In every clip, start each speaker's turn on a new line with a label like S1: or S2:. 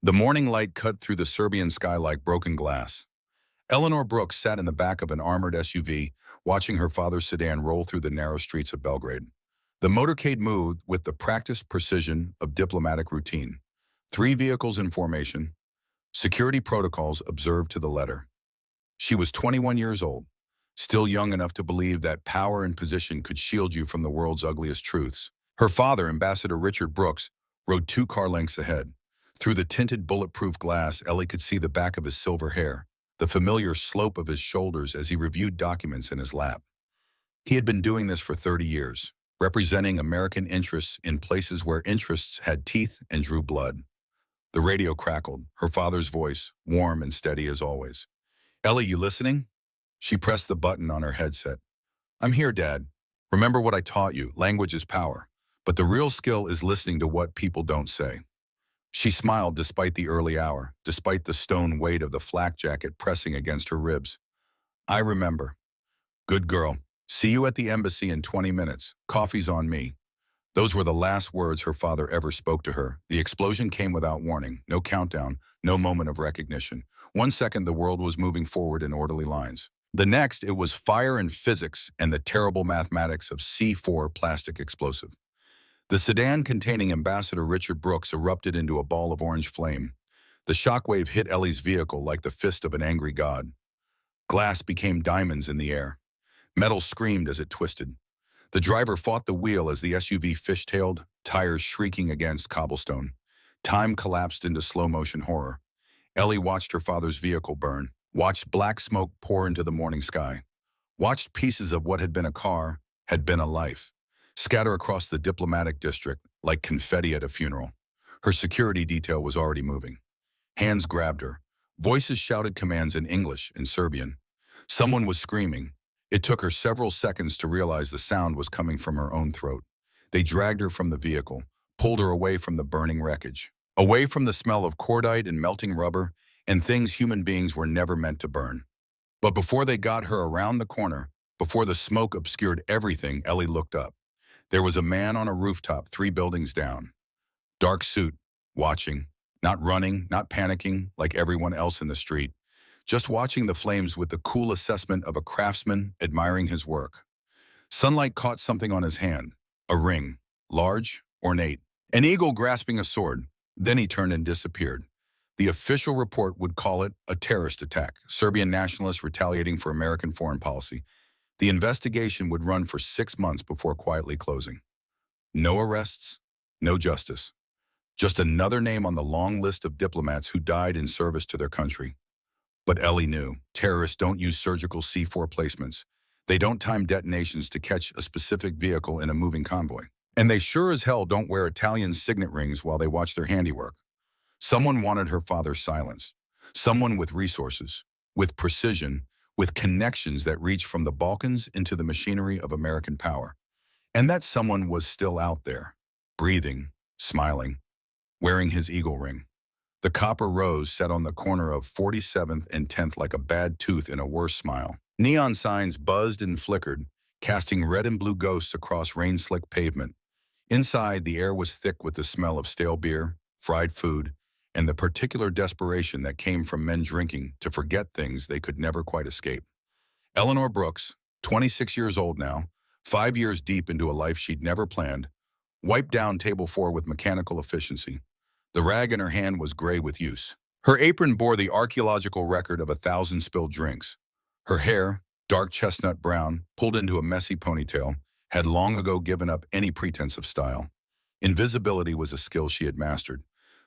S1: The morning light cut through the Serbian sky like broken glass. Eleanor Brooks sat in the back of an armored SUV, watching her father's sedan roll through the narrow streets of Belgrade. The motorcade moved with the practiced precision of diplomatic routine. 3 vehicles in formation, security protocols observed to the letter. She was 21 years old, still young enough to believe that power and position could shield you from the world's ugliest truths. Her father, Ambassador Richard Brooks, rode 2 car lengths ahead. Through the tinted bulletproof glass, Ellie could see the back of his silver hair, the familiar slope of his shoulders as he reviewed documents in his lap. He had been doing this for 30 years, representing American interests in places where interests had teeth and drew blood. The radio crackled, her father's voice, warm and steady as always. "Ellie, you listening?" She pressed the button on her headset. "I'm here, Dad. Remember what I taught you, language is power. But the real skill is listening to what people don't say." She smiled despite the early hour, despite the stone weight of the flak jacket pressing against her ribs. "I remember. Good girl. See you at the embassy in 20 minutes. Coffee's on me." Those were the last words her father ever spoke to her. The explosion came without warning, no countdown, no moment of recognition. 1 second the world was moving forward in orderly lines. The next it was fire and physics and the terrible mathematics of C4 plastic explosive. The sedan containing Ambassador Richard Brooks erupted into a ball of orange flame. The shockwave hit Ellie's vehicle like the fist of an angry god. Glass became diamonds in the air. Metal screamed as it twisted. The driver fought the wheel as the SUV fishtailed, tires shrieking against cobblestone. Time collapsed into slow-motion horror. Ellie watched her father's vehicle burn, watched black smoke pour into the morning sky, watched pieces of what had been a car, had been a life, scatter across the diplomatic district like confetti at a funeral. Her security detail was already moving. Hands grabbed her. Voices shouted commands in English and Serbian. Someone was screaming. It took her several seconds to realize the sound was coming from her own throat. They dragged her from the vehicle, pulled her away from the burning wreckage, away from the smell of cordite and melting rubber and things human beings were never meant to burn. But before they got her around the corner, before the smoke obscured everything, Ellie looked up. There was a man on a rooftop 3 buildings down. Dark suit, watching, not running, not panicking like everyone else in the street, just watching the flames with the cool assessment of a craftsman admiring his work. Sunlight caught something on his hand, a ring, large, ornate, an eagle grasping a sword. Then he turned and disappeared. The official report would call it a terrorist attack, Serbian nationalists retaliating for American foreign policy. The investigation would run for 6 months before quietly closing. No arrests, no justice. Just another name on the long list of diplomats who died in service to their country. But Ellie knew, terrorists don't use surgical C4 placements. They don't time detonations to catch a specific vehicle in a moving convoy. And they sure as hell don't wear Italian signet rings while they watch their handiwork. Someone wanted her father's silence. Someone with resources, with precision, with connections that reach from the Balkans into the machinery of American power. And that someone was still out there, breathing, smiling, wearing his eagle ring. The copper rose set on the corner of 47th and 10th like a bad tooth in a worse smile. Neon signs buzzed and flickered, casting red and blue ghosts across rain-slick pavement. Inside, the air was thick with the smell of stale beer, fried food, and the particular desperation that came from men drinking to forget things they could never quite escape. Eleanor Brooks, 26 years old now, 5 years deep into a life she'd never planned, wiped down table 4 with mechanical efficiency. The rag in her hand was gray with use. Her apron bore the archaeological record of 1,000 spilled drinks. Her hair, dark chestnut brown, pulled into a messy ponytail, had long ago given up any pretense of style. Invisibility was a skill she had mastered.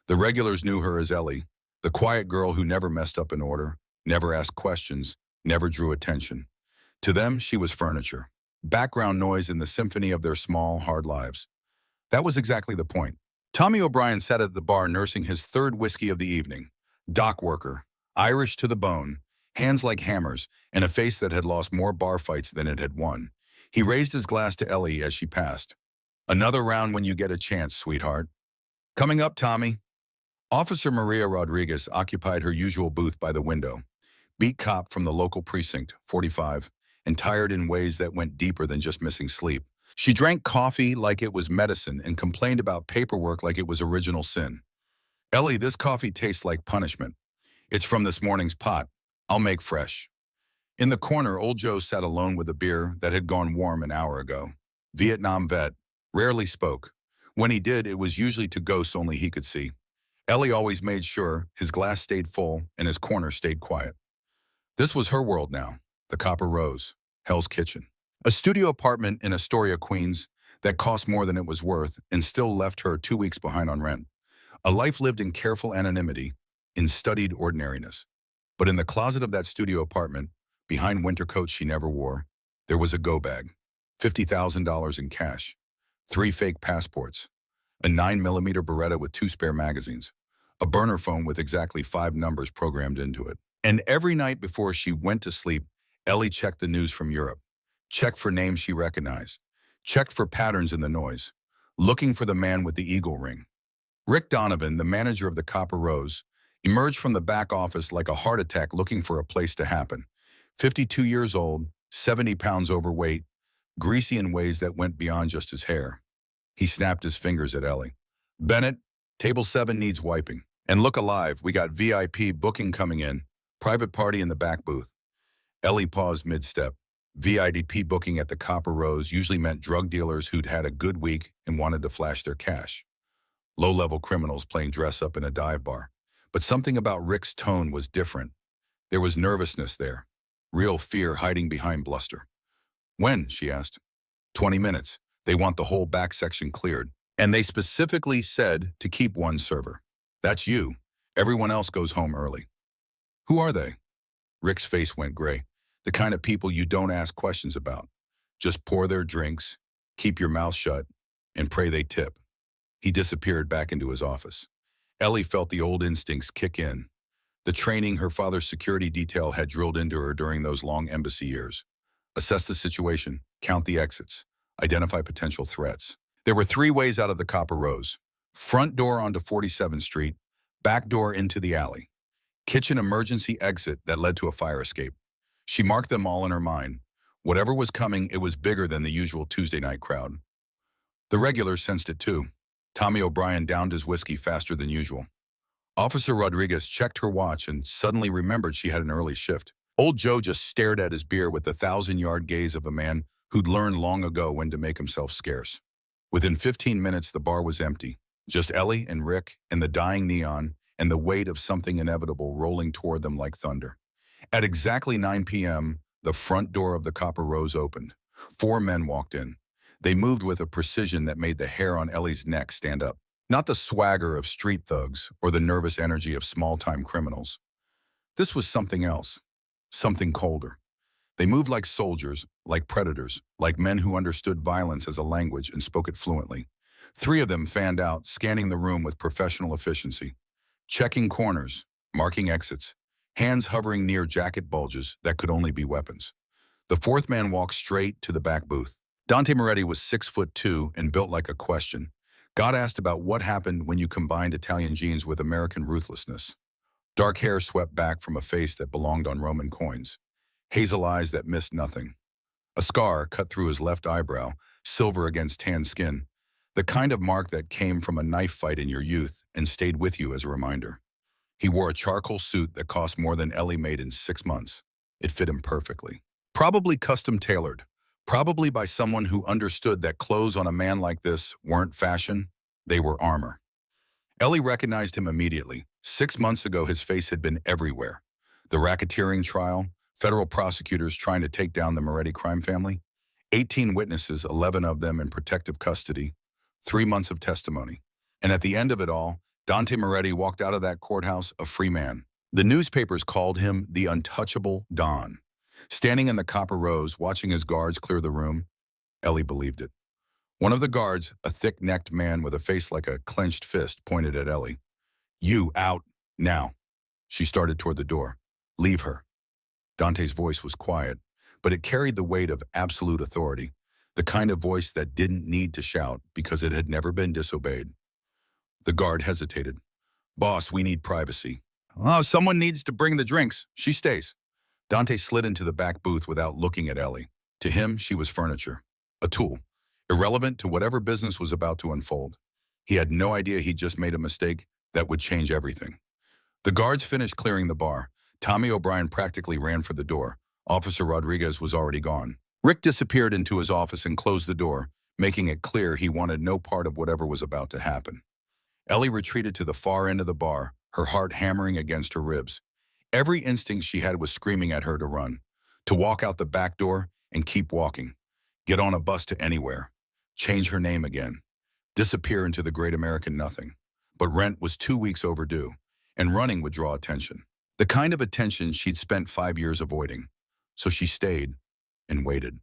S1: The regulars knew her as Ellie, the quiet girl who never messed up an order, never asked questions, never drew attention. To them, she was furniture, background noise in the symphony of their small, hard lives. That was exactly the point. Tommy O'Brien sat at the bar nursing his 3rd whiskey of the evening. Dock worker, Irish to the bone, hands like hammers, and a face that had lost more bar fights than it had won. He raised his glass to Ellie as she passed. "Another round when you get a chance, sweetheart." "Coming up, Tommy." Officer Maria Rodriguez occupied her usual booth by the window. Beat cop from the local precinct, 45, and tired in ways that went deeper than just missing sleep. She drank coffee like it was medicine and complained about paperwork like it was original sin. Ellie, this coffee tastes like punishment. It's from this morning's pot. I'll make fresh. In the corner, old Joe sat alone with a beer that had gone warm an hour ago. Vietnam vet, rarely spoke. When he did, it was usually to ghosts only he could see. Ellie always made sure his glass stayed full and his corner stayed quiet. This was her world now, the Copper Rose, Hell's Kitchen. A studio apartment in Astoria, Queens, that cost more than it was worth and still left her 2 weeks behind on rent. A life lived in careful anonymity, in studied ordinariness. But in the closet of that studio apartment, behind winter coats she never wore, there was a go bag, $50,000 in cash, 3 fake passports, a 9mm Beretta with 2 spare magazines, a burner phone with exactly 5 numbers programmed into it. And every night before she went to sleep, Ellie checked the news from Europe, checked for names she recognized, checked for patterns in the noise, looking for the man with the eagle ring. Rick Donovan, the manager of the Copper Rose, emerged from the back office like a heart attack looking for a place to happen. 52 years old, 70 pounds overweight, greasy in ways that went beyond just his hair. He snapped his fingers at Ellie. Bennett, table 7 needs wiping. And look alive, we got VIP booking coming in, private party in the back booth. Ellie paused mid-step. VIP booking at the Copper Rose usually meant drug dealers who'd had a good week and wanted to flash their cash. Low-level criminals playing dress-up in a dive bar. But something about Rick's tone was different. There was nervousness there, real fear hiding behind bluster. When? She asked. 20 minutes. They want the whole back section cleared. And they specifically said to keep one server. That's you. Everyone else goes home early. Who are they? Rick's face went gray. The kind of people you don't ask questions about. Just pour their drinks, keep your mouth shut, and pray they tip. He disappeared back into his office. Ellie felt the old instincts kick in. The training her father's security detail had drilled into her during those long embassy years. Assess the situation, count the exits, identify potential threats. There were 3 ways out of the Copper Rose. Front door onto 47th Street, back door into the alley. Kitchen emergency exit that led to a fire escape. She marked them all in her mind. Whatever was coming, it was bigger than the usual Tuesday night crowd. The regulars sensed it too. Tommy O'Brien downed his whiskey faster than usual. Officer Rodriguez checked her watch and suddenly remembered she had an early shift. Old Joe just stared at his beer with the 1,000-yard gaze of a man who'd learned long ago when to make himself scarce. Within 15 minutes, the bar was empty. Just Ellie and Rick and the dying neon and the weight of something inevitable rolling toward them like thunder. At exactly 9 p.m., the front door of the Copper Rose opened. 4 men walked in. They moved with a precision that made the hair on Ellie's neck stand up. Not the swagger of street thugs or the nervous energy of small-time criminals. This was something else, something colder. They moved like soldiers, like predators, like men who understood violence as a language and spoke it fluently. 3 of them fanned out, scanning the room with professional efficiency, checking corners, marking exits, hands hovering near jacket bulges that could only be weapons. The 4th man walked straight to the back booth. Dante Moretti was 6'2" and built like a question. God asked about what happened when you combined Italian genes with American ruthlessness. Dark hair swept back from a face that belonged on Roman coins. Hazel eyes that missed nothing. A scar cut through his left eyebrow, silver against tan skin. The kind of mark that came from a knife fight in your youth and stayed with you as a reminder. He wore a charcoal suit that cost more than Ellie made in 6 months. It fit him perfectly. Probably custom tailored. Probably by someone who understood that clothes on a man like this weren't fashion, they were armor. Ellie recognized him immediately. 6 months ago, his face had been everywhere. The racketeering trial, federal prosecutors trying to take down the Moretti crime family, 18 witnesses, 11 of them in protective custody, 3 months of testimony. And at the end of it all, Dante Moretti walked out of that courthouse a free man. The newspapers called him the untouchable Don. Standing in the Copper Rose, watching his guards clear the room, Ellie believed it. One of the guards, a thick-necked man with a face like a clenched fist, pointed at Ellie. You out, now. She started toward the door. Leave her. Dante's voice was quiet, but it carried the weight of absolute authority, the kind of voice that didn't need to shout because it had never been disobeyed. The guard hesitated. Boss, we need privacy. Oh, someone needs to bring the drinks. She stays. Dante slid into the back booth without looking at Ellie. To him, she was furniture, a tool, irrelevant to whatever business was about to unfold. He had no idea he'd just made a mistake that would change everything. The guards finished clearing the bar. Tommy O'Brien practically ran for the door. Officer Rodriguez was already gone. Rick disappeared into his office and closed the door, making it clear he wanted no part of whatever was about to happen. Ellie retreated to the far end of the bar, her heart hammering against her ribs. Every instinct she had was screaming at her to run, to walk out the back door and keep walking, get on a bus to anywhere, change her name again, disappear into the great American nothing. But rent was 2 weeks overdue, and running would draw attention. The kind of attention she'd spent 5 years avoiding. So she stayed and waited.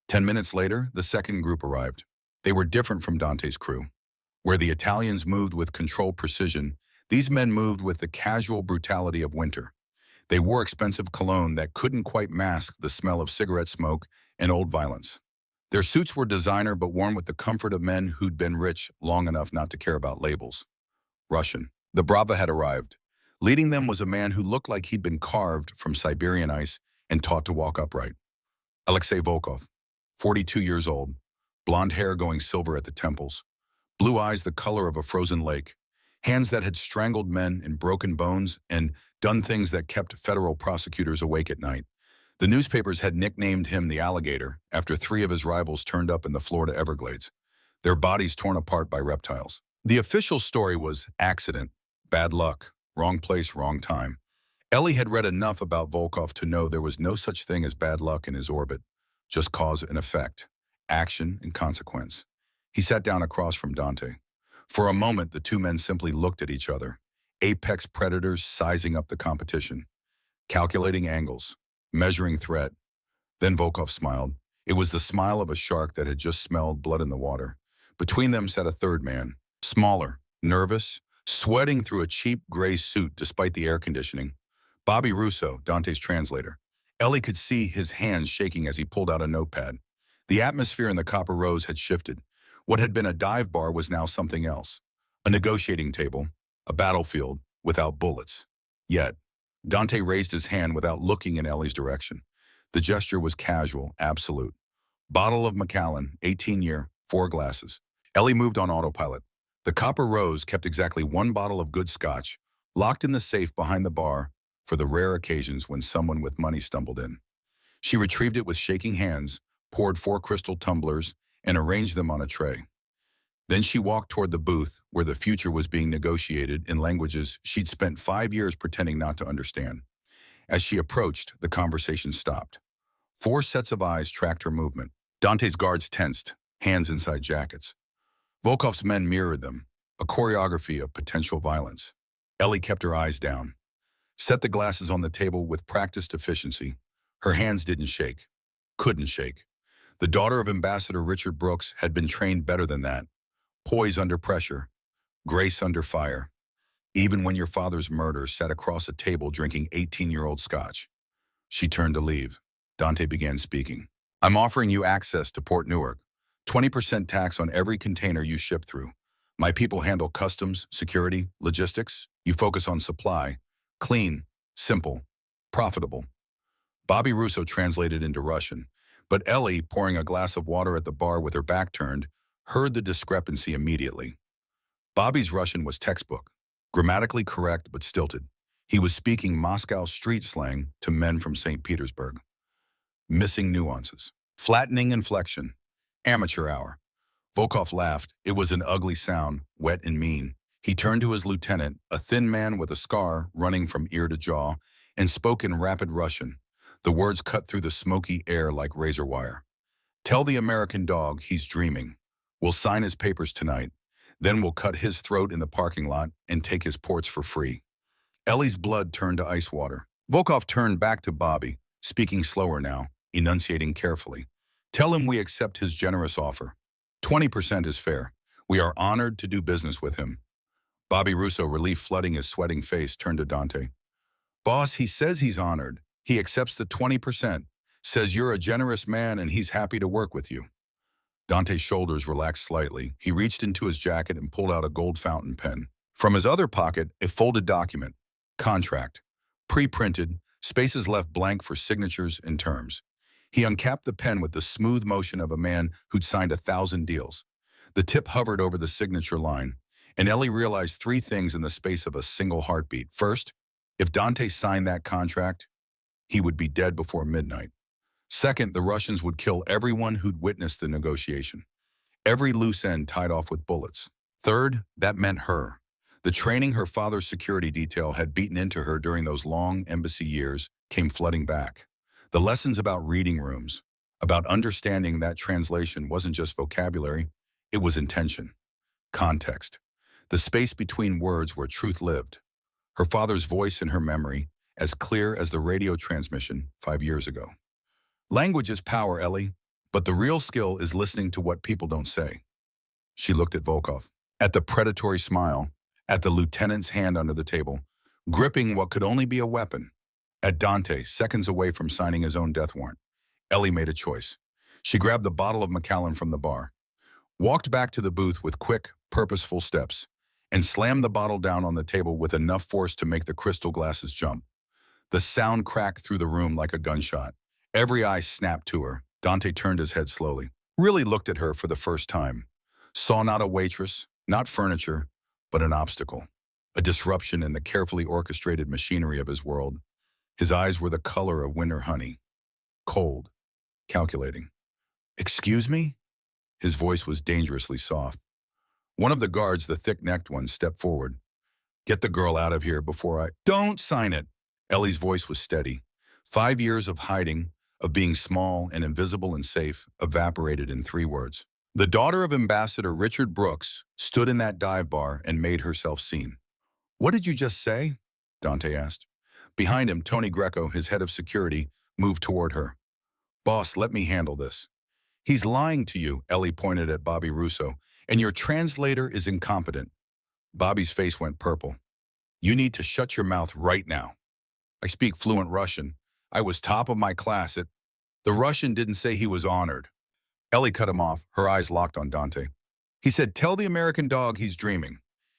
S1: 10 minutes later, the second group arrived. They were different from Dante's crew. Where the Italians moved with controlled precision, these men moved with the casual brutality of winter. They wore expensive cologne that couldn't quite mask the smell of cigarette smoke and old violence. Their suits were designer but worn with the comfort of men who'd been rich long enough not to care about labels. Russian. The Brava had arrived. Leading them was a man who looked like he'd been carved from Siberian ice and taught to walk upright. Alexei Volkov, 42 years old, blonde hair going silver at the temples, blue eyes the color of a frozen lake, hands that had strangled men and broken bones and done things that kept federal prosecutors awake at night. The newspapers had nicknamed him the Alligator after 3 of his rivals turned up in the Florida Everglades, their bodies torn apart by reptiles. The official story was accident, bad luck, wrong place, wrong time. Ellie had read enough about Volkov to know there was no such thing as bad luck in his orbit, just cause and effect, action and consequence. He sat down across from Dante. For a moment, the two men simply looked at each other, apex predators sizing up the competition, calculating angles, measuring threat. Then Volkov smiled. It was the smile of a shark that had just smelled blood in the water. Between them sat a third man, smaller, nervous, sweating through a cheap gray suit despite the air conditioning. Bobby Russo, Dante's translator. Ellie could see his hands shaking as he pulled out a notepad. The atmosphere in the Copper Rose had shifted. What had been a dive bar was now something else. A negotiating table, a battlefield without bullets. Yet, Dante raised his hand without looking in Ellie's direction. The gesture was casual, absolute. Bottle of Macallan, 18-year, 4 glasses. Ellie moved on autopilot. The Copper Rose kept exactly 1 bottle of good scotch, locked in the safe behind the bar for the rare occasions when someone with money stumbled in. She retrieved it with shaking hands, poured 4 crystal tumblers, and arranged them on a tray. Then she walked toward the booth where the future was being negotiated in languages she'd spent 5 years pretending not to understand. As she approached, the conversation stopped. 4 sets of eyes tracked her movement. Dante's guards tensed, hands inside jackets. Volkov's men mirrored them, a choreography of potential violence. Ellie kept her eyes down, set the glasses on the table with practiced efficiency. Her hands didn't shake, couldn't shake. The daughter of Ambassador Richard Brooks had been trained better than that. Poise under pressure, grace under fire. Even when your father's murderer sat across a table drinking 18-year-old scotch. She turned to leave. Dante began speaking. I'm offering you access to Port Newark. 20% tax on every container you ship through. My people handle customs, security, logistics. You focus on supply. Clean, simple, profitable. Bobby Russo translated into Russian, but Ellie, pouring a glass of water at the bar with her back turned, heard the discrepancy immediately. Bobby's Russian was textbook, grammatically correct but stilted. He was speaking Moscow street slang to men from St. Petersburg. Missing nuances. Flattening inflection. Amateur hour. Volkov laughed. It was an ugly sound, wet and mean. He turned to his lieutenant, a thin man with a scar running from ear to jaw, and spoke in rapid Russian. The words cut through the smoky air like razor wire. Tell the American dog he's dreaming. We'll sign his papers tonight. Then we'll cut his throat in the parking lot and take his ports for free. Ellie's blood turned to ice water. Volkov turned back to Bobby, speaking slower now, enunciating carefully. Tell him we accept his generous offer. 20% is fair. We are honored to do business with him. Bobby Russo, relief flooding his sweating face, turned to Dante. Boss, he says he's honored. He accepts the 20%, says you're a generous man and he's happy to work with you. Dante's shoulders relaxed slightly. He reached into his jacket and pulled out a gold fountain pen. From his other pocket, a folded document. Contract. Pre-printed, spaces left blank for signatures and terms. He uncapped the pen with the smooth motion of a man who'd signed 1,000 deals. The tip hovered over the signature line. And Ellie realized three things in the space of a single heartbeat. First, if Dante signed that contract, he would be dead before midnight. Second, the Russians would kill everyone who'd witnessed the negotiation. Every loose end tied off with bullets. Third, that meant her. The training her father's security detail had beaten into her during those long embassy years came flooding back. The lessons about reading rooms, about understanding that translation wasn't just vocabulary, it was intention, context, the space between words where truth lived. Her father's voice in her memory, as clear as the radio transmission 5 years ago. Language is power, Ellie, but the real skill is listening to what people don't say. She looked at Volkov, at the predatory smile, at the lieutenant's hand under the table, gripping what could only be a weapon, at Dante, seconds away from signing his own death warrant. Ellie made a choice. She grabbed the bottle of Macallan from the bar, walked back to the booth with quick, purposeful steps, and slammed the bottle down on the table with enough force to make the crystal glasses jump. The sound cracked through the room like a gunshot. Every eye snapped to her. Dante turned his head slowly, really looked at her for the first time. Saw not a waitress, not furniture, but an obstacle. A disruption in the carefully orchestrated machinery of his world. His eyes were the color of winter honey. Cold, calculating. "Excuse me?" His voice was dangerously soft. One of the guards, the thick-necked one, stepped forward. "Get the girl out of here before I—" "Don't sign it!" Ellie's voice was steady. 5 years of hiding, of being small and invisible and safe, evaporated in 3 words. The daughter of Ambassador Richard Brooks stood in that dive bar and made herself seen. "What did you just say?" Dante asked. Behind him, Tony Greco, his head of security, moved toward her. "Boss, let me handle this." "He's lying to you," Ellie pointed at Bobby Russo, "and your translator is incompetent." Bobby's face went purple. "You need to shut your mouth right now. I speak fluent Russian. I was top of my class at—" "The Russian didn't say he was honored." Ellie cut him off, her eyes locked on Dante. "He said, tell the American dog he's dreaming.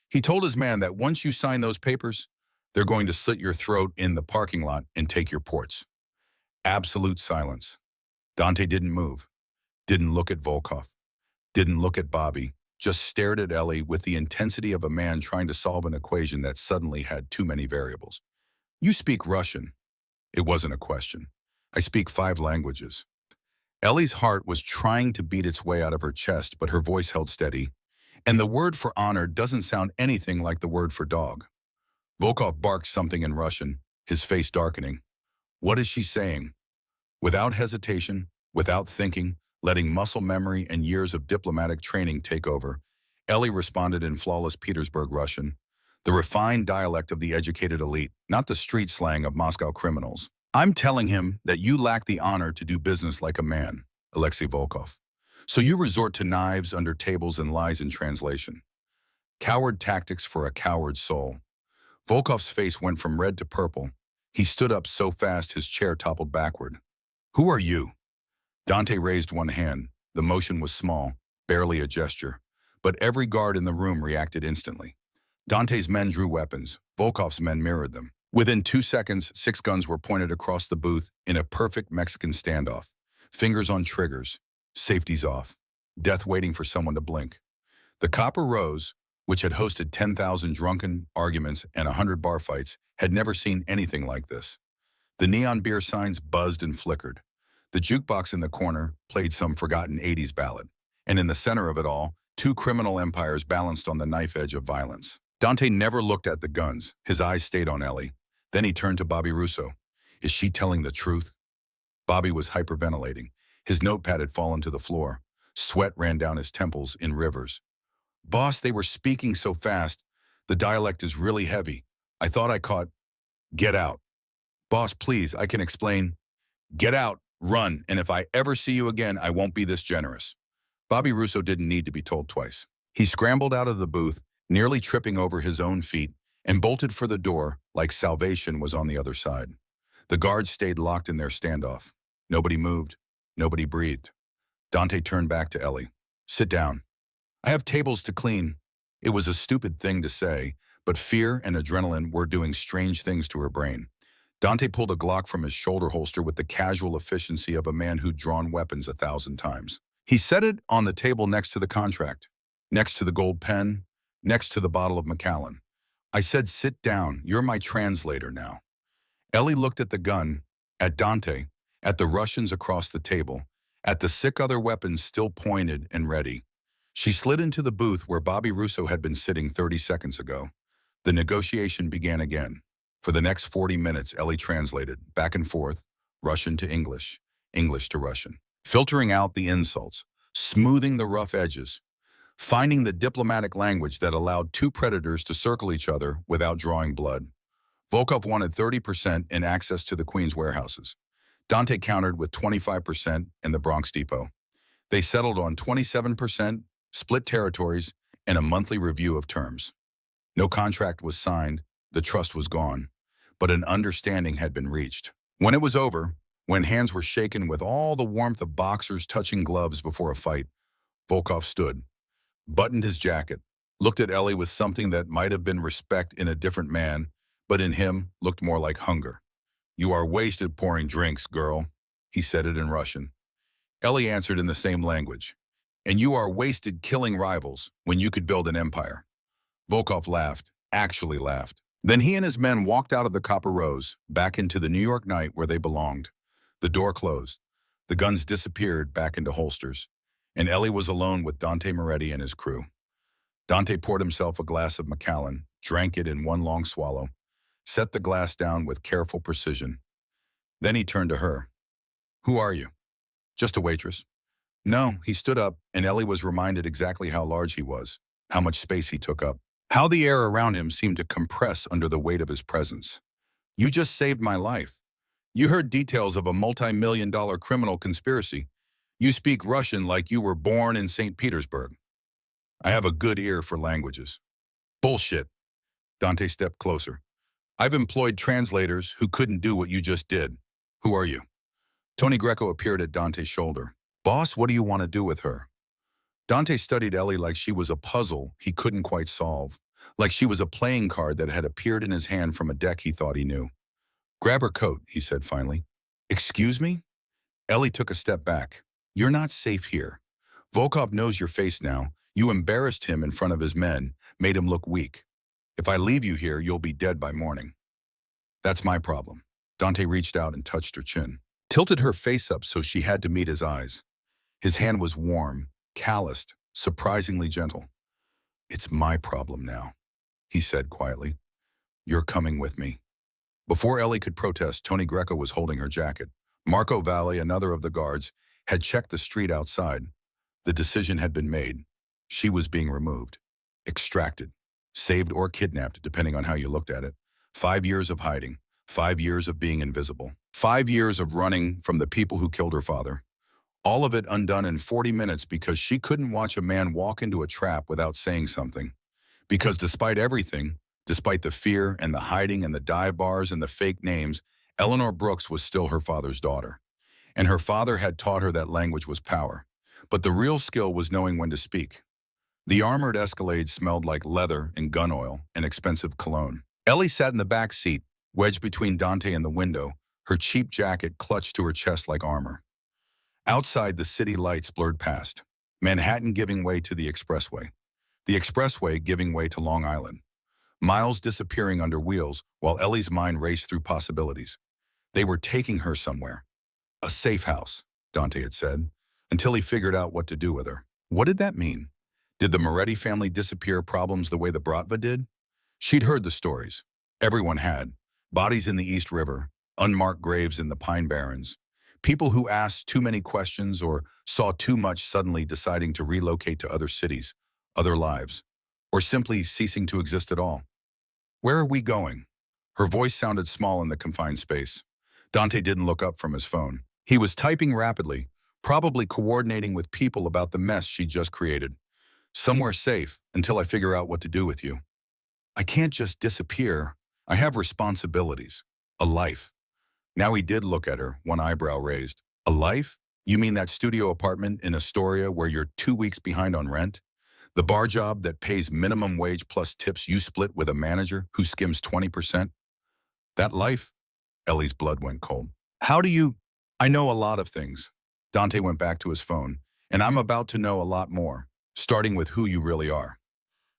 S1: He told his man that once you sign those papers, they're going to slit your throat in the parking lot and take your ports." Absolute silence. Dante didn't move, didn't look at Volkov, didn't look at Bobby, just stared at Ellie with the intensity of a man trying to solve an equation that suddenly had too many variables. "You speak Russian." It wasn't a question. "I speak 5 languages." Ellie's heart was trying to beat its way out of her chest, but her voice held steady. "And the word for honor doesn't sound anything like the word for dog." Volkov barked something in Russian, his face darkening. "What is she saying?" Without hesitation, without thinking, letting muscle memory and years of diplomatic training take over, Ellie responded in flawless Petersburg Russian, the refined dialect of the educated elite, not the street slang of Moscow criminals. "I'm telling him that you lack the honor to do business like a man, Alexei Volkov. So you resort to knives under tables and lies in translation. Coward tactics for a coward soul." Volkov's face went from red to purple. He stood up so fast his chair toppled backward. "Who are you?" Dante raised one hand. The motion was small, barely a gesture, but every guard in the room reacted instantly. Dante's men drew weapons. Volkov's men mirrored them. Within 2 seconds, 6 guns were pointed across the booth in a perfect Mexican standoff. Fingers on triggers, safeties off, death waiting for someone to blink. The Copper Rose, which had hosted 10,000 drunken arguments and 100 bar fights, had never seen anything like this. The neon beer signs buzzed and flickered. The jukebox in the corner played some forgotten 80s ballad. And in the center of it all, 2 criminal empires balanced on the knife edge of violence. Dante never looked at the guns. His eyes stayed on Ellie. Then he turned to Bobby Russo. "Is she telling the truth?" Bobby was hyperventilating. His notepad had fallen to the floor. Sweat ran down his temples in rivers. "Boss, they were speaking so fast. The dialect is really heavy. I thought I caught—" "Get out." "Boss, please, I can explain." "Get out, run, and if I ever see you again, I won't be this generous." Bobby Russo didn't need to be told twice. He scrambled out of the booth, nearly tripping over his own feet, and bolted for the door like salvation was on the other side. The guards stayed locked in their standoff. Nobody moved. Nobody breathed. Dante turned back to Ellie. "Sit down. I have tables to clean." It was a stupid thing to say, but fear and adrenaline were doing strange things to her brain. Dante pulled a Glock from his shoulder holster with the casual efficiency of a man who'd drawn weapons 1,000 times. He set it on the table next to the contract, next to the gold pen, next to the bottle of Macallan. I said, sit down, you're my translator now. Ellie looked at the gun, at Dante, at the Russians across the table, at the sick other weapons still pointed and ready. She slid into the booth where Bobby Russo had been sitting 30 seconds ago. The negotiation began again. For the next 40 minutes, Ellie translated, back and forth, Russian to English, English to Russian, filtering out the insults, smoothing the rough edges, finding the diplomatic language that allowed two predators to circle each other without drawing blood. Volkov wanted 30% in access to the Queen's warehouses. Dante countered with 25% in the Bronx Depot. They settled on 27%, split territories, and a monthly review of terms. No contract was signed, the trust was gone, but an understanding had been reached. When it was over, when hands were shaken with all the warmth of boxers touching gloves before a fight, Volkov stood, buttoned his jacket, looked at Ellie with something that might have been respect in a different man, but in him looked more like hunger. You are wasted pouring drinks, girl. He said it in Russian. Ellie answered in the same language. And you are wasted killing rivals when you could build an empire. Volkov laughed, actually laughed. Then he and his men walked out of the Copper Rose, back into the New York night where they belonged. The door closed. The guns disappeared back into holsters. And Ellie was alone with Dante Moretti and his crew. Dante poured himself a glass of Macallan, drank it in one long swallow, set the glass down with careful precision. Then he turned to her. Who are you? Just a waitress. No, he stood up, and Ellie was reminded exactly how large he was, how much space he took up, how the air around him seemed to compress under the weight of his presence. You just saved my life. You heard details of a multi-million-dollar criminal conspiracy. You speak Russian like you were born in St. Petersburg. I have a good ear for languages. Bullshit. Dante stepped closer. I've employed translators who couldn't do what you just did. Who are you? Tony Greco appeared at Dante's shoulder. Boss, what do you want to do with her? Dante studied Ellie like she was a puzzle he couldn't quite solve, like she was a playing card that had appeared in his hand from a deck he thought he knew. Grab her coat, he said finally. Excuse me? Ellie took a step back. You're not safe here. Volkov knows your face now. You embarrassed him in front of his men, made him look weak. If I leave you here, you'll be dead by morning. That's my problem. Dante reached out and touched her chin, tilted her face up so she had to meet his eyes. His hand was warm, calloused, surprisingly gentle. It's my problem now, he said quietly. You're coming with me. Before Ellie could protest, Tony Greco was holding her jacket. Marco Valle, another of the guards, had checked the street outside. The decision had been made. She was being removed, extracted, saved or kidnapped, depending on how you looked at it. 5 years of hiding, 5 years of being invisible, 5 years of running from the people who killed her father. All of it undone in 40 minutes because she couldn't watch a man walk into a trap without saying something. Because despite everything, despite the fear and the hiding and the dive bars and the fake names, Eleanor Brooks was still her father's daughter. And her father had taught her that language was power. But the real skill was knowing when to speak. The armored Escalade smelled like leather and gun oil and expensive cologne. Ellie sat in the back seat, wedged between Dante and the window, her cheap jacket clutched to her chest like armor. Outside, the city lights blurred past, Manhattan giving way to the expressway giving way to Long Island. Miles disappearing under wheels while Ellie's mind raced through possibilities. They were taking her somewhere. A safe house, Dante had said, until he figured out what to do with her. What did that mean? Did the Moretti family disappear problems the way the Bratva did? She'd heard the stories. Everyone had. Bodies in the East River, unmarked graves in the Pine Barrens. People who asked too many questions or saw too much suddenly deciding to relocate to other cities, other lives, or simply ceasing to exist at all. Where are we going? Her voice sounded small in the confined space. Dante didn't look up from his phone. He was typing rapidly, probably coordinating with people about the mess she'd just created. Somewhere safe until I figure out what to do with you. I can't just disappear. I have responsibilities. A life. Now he did look at her, one eyebrow raised. A life? You mean that studio apartment in Astoria where you're 2 weeks behind on rent? The bar job that pays minimum wage plus tips you split with a manager who skims 20%? That life? Ellie's blood went cold. How do you... I know a lot of things. Dante went back to his phone. And I'm about to know a lot more, starting with who you really are.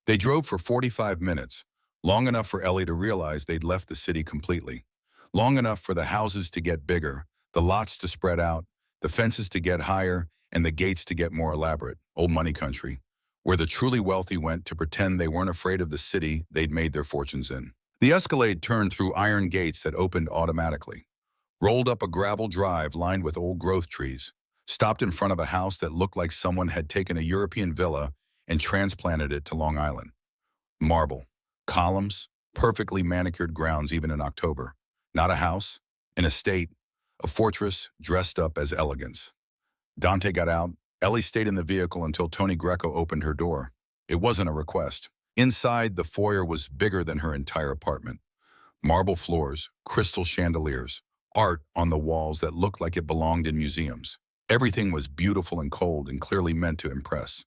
S1: They drove for 45 minutes, long enough for Ellie to realize they'd left the city completely. Long enough for the houses to get bigger, the lots to spread out, the fences to get higher, and the gates to get more elaborate. Old money country, where the truly wealthy went to pretend they weren't afraid of the city they'd made their fortunes in. The Escalade turned through iron gates that opened automatically, rolled up a gravel drive lined with old growth trees, stopped in front of a house that looked like someone had taken a European villa and transplanted it to Long Island. Marble, columns, perfectly manicured grounds even in October. Not a house, an estate, a fortress dressed up as elegance. Dante got out. Ellie stayed in the vehicle until Tony Greco opened her door. It wasn't a request. Inside, the foyer was bigger than her entire apartment. Marble floors, crystal chandeliers, art on the walls that looked like it belonged in museums. Everything was beautiful and cold and clearly meant to impress.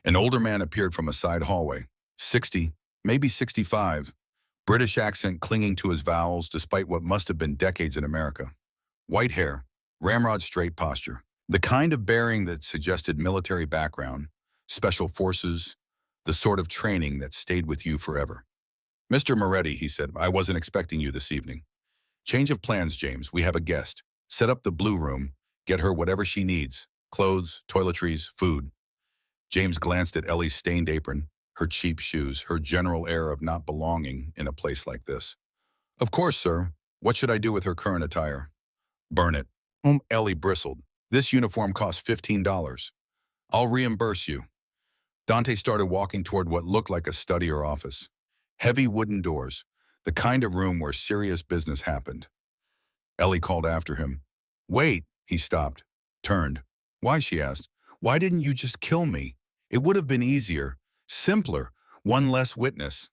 S1: An older man appeared from a side hallway, 60, maybe 65, British accent clinging to his vowels despite what must have been decades in America. White hair, ramrod straight posture, the kind of bearing that suggested military background, special forces, the sort of training that stayed with you forever. "Mr. Moretti," he said, "I wasn't expecting you this evening." "Change of plans, James. We have a guest. Set up the blue room. Get her whatever she needs. Clothes, toiletries, food." James glanced at Ellie's stained apron, her cheap shoes, her general air of not belonging in a place like this. "Of course, sir. What should I do with her current attire?" "Burn it." Ellie bristled. "This uniform costs $15. I'll reimburse you." Dante started walking toward what looked like a study or office. Heavy wooden doors, the kind of room where serious business happened. Ellie called after him. "Wait." He stopped, turned. "Why?" she asked. "Why didn't you just kill me? It would have been easier, simpler, one less witness."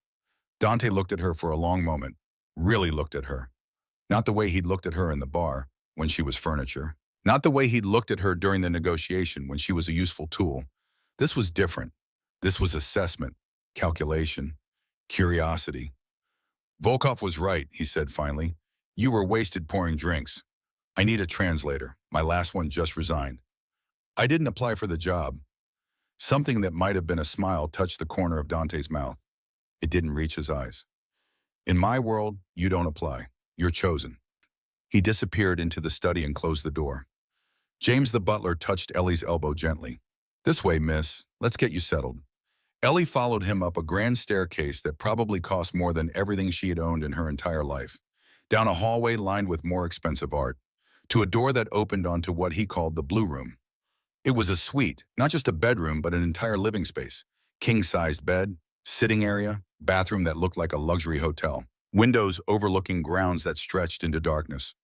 S1: Dante looked at her for a long moment, really looked at her. Not the way he'd looked at her in the bar, when she was furniture. Not the way he'd looked at her during the negotiation when she was a useful tool. This was different. This was assessment, calculation, curiosity. "Volkov was right," he said finally. "You were wasted pouring drinks. I need a translator. My last one just resigned." "I didn't apply for the job." Something that might have been a smile touched the corner of Dante's mouth. It didn't reach his eyes. "In my world, you don't apply. You're chosen." He disappeared into the study and closed the door. James the butler touched Ellie's elbow gently. "This way, miss. Let's get you settled." Ellie followed him up a grand staircase that probably cost more than everything she had owned in her entire life, down a hallway lined with more expensive art, to a door that opened onto what he called the blue room. It was a suite, not just a bedroom, but an entire living space. King-sized bed, sitting area, bathroom that looked like a luxury hotel. Windows overlooking grounds that stretched into darkness.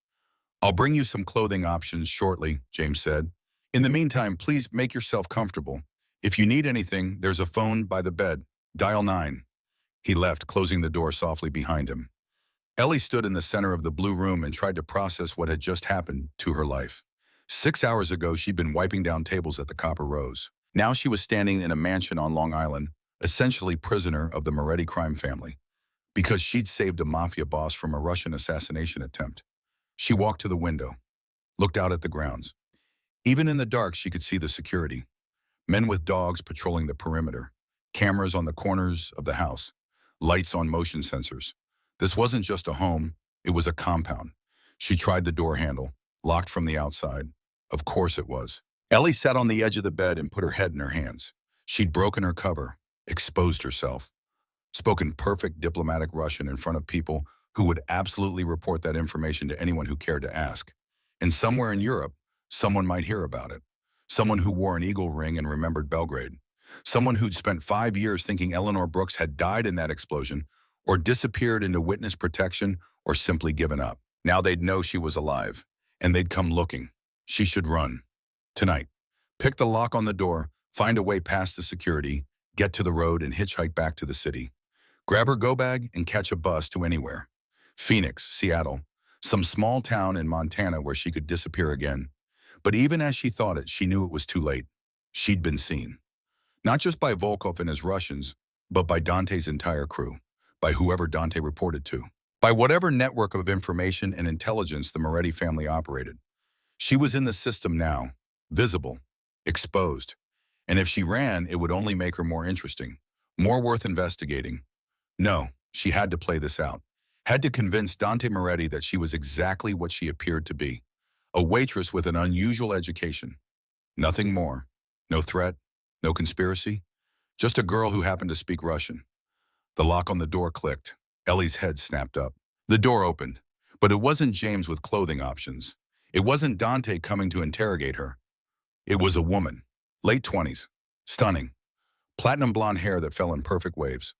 S1: "I'll bring you some clothing options shortly," James said. "In the meantime, please make yourself comfortable. If you need anything, there's a phone by the bed. Dial 9. He left, closing the door softly behind him. Ellie stood in the center of the blue room and tried to process what had just happened to her life. 6 hours ago, she'd been wiping down tables at the Copper Rose. Now she was standing in a mansion on Long Island, essentially prisoner of the Moretti crime family, because she'd saved a Mafia boss from a Russian assassination attempt. She walked to the window, looked out at the grounds. Even in the dark, she could see the security. Men with dogs patrolling the perimeter, cameras on the corners of the house, lights on motion sensors. This wasn't just a home, it was a compound. She tried the door handle, locked from the outside. Of course it was. Ellie sat on the edge of the bed and put her head in her hands. She'd broken her cover, exposed herself, spoken perfect diplomatic Russian in front of people who would absolutely report that information to anyone who cared to ask. And somewhere in Europe, someone might hear about it. Someone who wore an eagle ring and remembered Belgrade. Someone who'd spent 5 years thinking Eleanor Brooks had died in that explosion, or disappeared into witness protection, or simply given up. Now they'd know she was alive, and they'd come looking. She should run. Tonight. Pick the lock on the door, find a way past the security, get to the road and hitchhike back to the city. Grab her go-bag and catch a bus to anywhere. Phoenix, Seattle, some small town in Montana where she could disappear again. But even as she thought it, she knew it was too late. She'd been seen. Not just by Volkov and his Russians, but by Dante's entire crew, by whoever Dante reported to, by whatever network of information and intelligence the Moretti family operated. She was in the system now, visible, exposed. And if she ran, it would only make her more interesting, More worth investigating. No, she had to play this out. Had to convince Dante Moretti that she was exactly what she appeared to be. A waitress with an unusual education. Nothing more. No threat, no conspiracy. Just a girl who happened to speak Russian. The lock on the door clicked. Ellie's head snapped up. The door opened. But it wasn't James with clothing options. It wasn't Dante coming to interrogate her. It was a woman. Late 20s. Stunning. Platinum blonde hair that fell in perfect waves.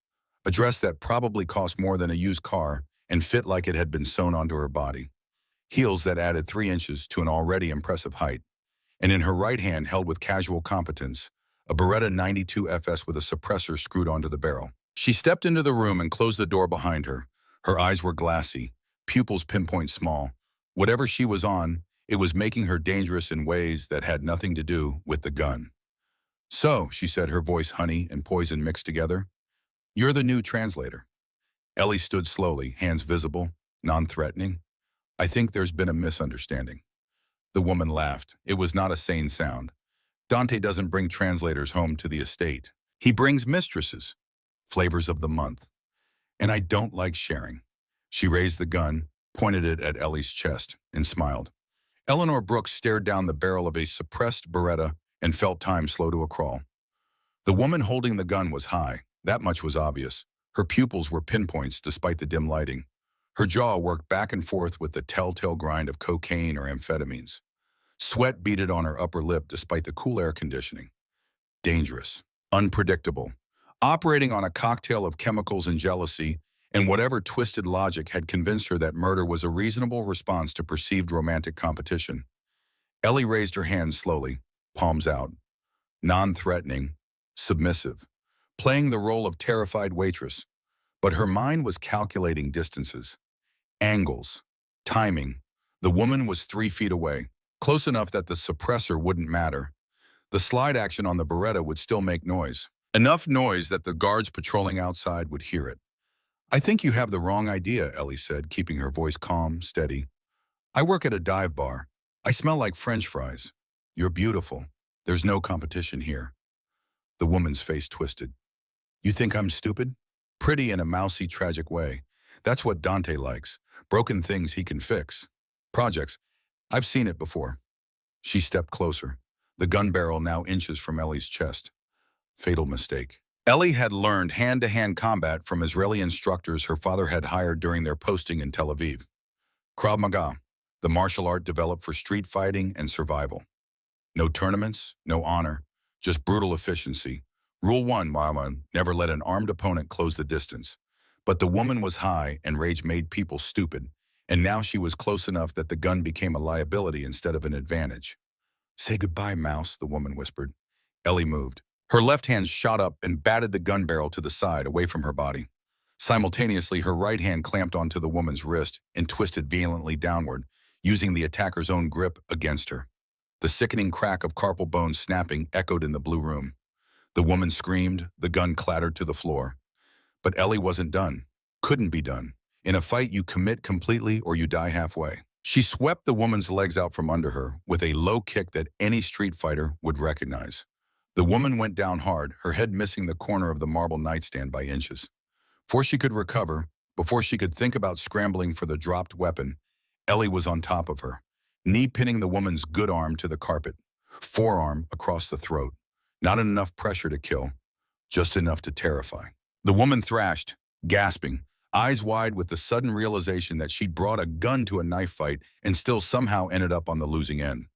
S1: A dress that probably cost more than a used car and fit like it had been sewn onto her body. Heels that added 3 inches to an already impressive height. And in her right hand, held with casual competence, a Beretta 92 FS with a suppressor screwed onto the barrel. She stepped into the room and closed the door behind her. Her eyes were glassy, pupils pinpoint small. Whatever she was on, it was making her dangerous in ways that had nothing to do with the gun. "So," she said, her voice honey and poison mixed together, "you're the new translator." Ellie stood slowly, hands visible, non-threatening. "I think there's been a misunderstanding." The woman laughed. It was not a sane sound. "Dante doesn't bring translators home to the estate. He brings mistresses, flavors of the month. And I don't like sharing." She raised the gun, pointed it at Ellie's chest, and smiled. Eleanor Brooks stared down the barrel of a suppressed Beretta and felt time slow to a crawl. The woman holding the gun was high. That much was obvious. Her pupils were pinpoints despite the dim lighting. Her jaw worked back and forth with the telltale grind of cocaine or amphetamines. Sweat beaded on her upper lip despite the cool air conditioning. Dangerous. Unpredictable. Operating on a cocktail of chemicals and jealousy, and whatever twisted logic had convinced her that murder was a reasonable response to perceived romantic competition. Ellie raised her hands slowly, palms out. Non-threatening, submissive, playing the role of terrified waitress. But her mind was calculating distances, angles, timing. The woman was 3 feet away, close enough that the suppressor wouldn't matter. The slide action on the Beretta would still make noise. Enough noise that the guards patrolling outside would hear it. "I think you have the wrong idea," Ellie said, keeping her voice calm, steady. "I work at a dive bar. I smell like French fries. You're beautiful. There's no competition here." The woman's face twisted. "You think I'm stupid?" Pretty in a mousy, tragic way. That's what Dante likes. Broken things he can fix. Projects. I've seen it before. She stepped closer, the gun barrel now inches from Ellie's chest. Fatal mistake. Ellie had learned hand-to-hand combat from Israeli instructors her father had hired during their posting in Tel Aviv. Krav Maga, the martial art developed for street fighting and survival. No tournaments, no honor, just brutal efficiency. Rule 1, Mama, never let an armed opponent close the distance. But the woman was high and rage made people stupid, and now she was close enough that the gun became a liability instead of an advantage. "Say goodbye, Mouse," the woman whispered. Ellie moved. Her left hand shot up and batted the gun barrel to the side, away from her body. Simultaneously, her right hand clamped onto the woman's wrist and twisted violently downward, using the attacker's own grip against her. The sickening crack of carpal bones snapping echoed in the blue room. The woman screamed, the gun clattered to the floor. But Ellie wasn't done. Couldn't be done. In a fight, you commit completely or you die halfway. She swept the woman's legs out from under her with a low kick that any street fighter would recognize. The woman went down hard, her head missing the corner of the marble nightstand by inches. Before she could recover, before she could think about scrambling for the dropped weapon, Ellie was on top of her, knee pinning the woman's good arm to the carpet, forearm across the throat. Not enough pressure to kill, just enough to terrify. The woman thrashed, gasping, eyes wide with the sudden realization that she'd brought a gun to a knife fight and still somehow ended up on the losing end.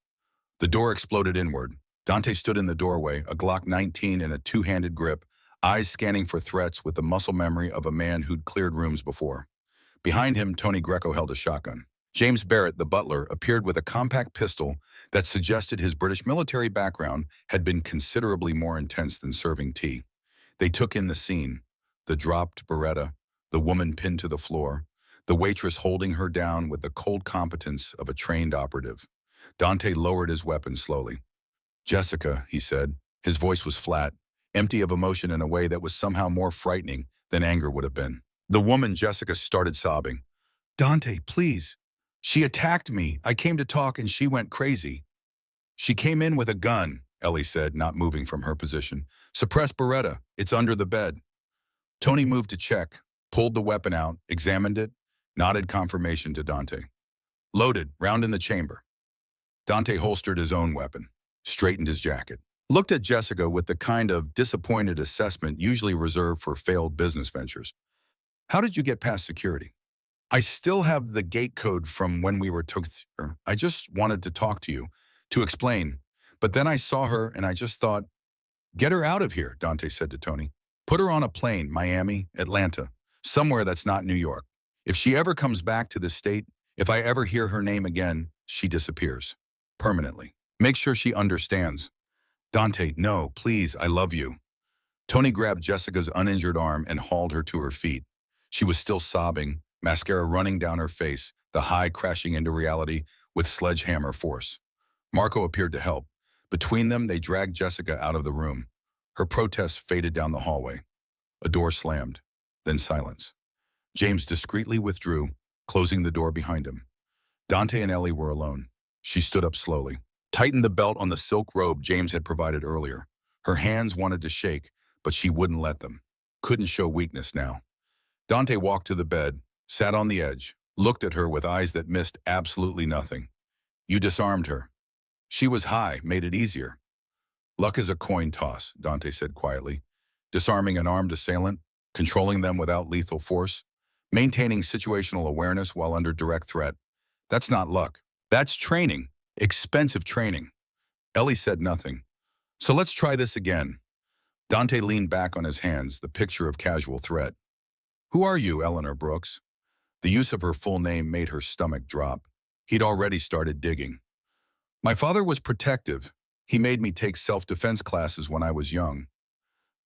S1: The door exploded inward. Dante stood in the doorway, a Glock 19 in a two-handed grip, eyes scanning for threats with the muscle memory of a man who'd cleared rooms before. Behind him, Tony Greco held a shotgun. James Barrett, the butler, appeared with a compact pistol that suggested his British military background had been considerably more intense than serving tea. They took in the scene, the dropped Beretta, the woman pinned to the floor, the waitress holding her down with the cold competence of a trained operative. Dante lowered his weapon slowly. "Jessica," he said. His voice was flat, empty of emotion in a way that was somehow more frightening than anger would have been. The woman, Jessica, started sobbing. "Dante, please. She attacked me. I came to talk and she went crazy." "She came in with a gun," Ellie said, not moving from her position. "Suppressed Beretta. It's under the bed." Tony moved to check, pulled the weapon out, examined it, nodded confirmation to Dante. Loaded, round in the chamber. Dante holstered his own weapon, straightened his jacket, looked at Jessica with the kind of disappointed assessment usually reserved for failed business ventures. How did you get past security? I still have the gate code from when we were took. I just wanted to talk to you, to explain. But then I saw her and I just thought, get her out of here, Dante said to Tony. Put her on a plane, Miami, Atlanta, somewhere that's not New York. If she ever comes back to this state, if I ever hear her name again, she disappears. Permanently. Make sure she understands. Dante, no, please, I love you. Tony grabbed Jessica's uninjured arm and hauled her to her feet. She was still sobbing, mascara running down her face, the high crashing into reality with sledgehammer force. Marco appeared to help. Between them, they dragged Jessica out of the room. Her protest faded down the hallway. A door slammed, then silence. James discreetly withdrew, closing the door behind him. Dante and Ellie were alone. She stood up slowly, tightened the belt on the silk robe James had provided earlier. Her hands wanted to shake, but she wouldn't let them. Couldn't show weakness now. Dante walked to the bed, sat on the edge, looked at her with eyes that missed absolutely nothing. You disarmed her. She was high, made it easier. Luck is a coin toss, Dante said quietly. Disarming an armed assailant, controlling them without lethal force, maintaining situational awareness while under direct threat. That's not luck. That's training. Expensive training. Ellie said nothing. So let's try this again. Dante leaned back on his hands, the picture of casual threat. Who are you, Eleanor Brooks? The use of her full name made her stomach drop. He'd already started digging. My father was protective. He made me take self-defense classes when I was young.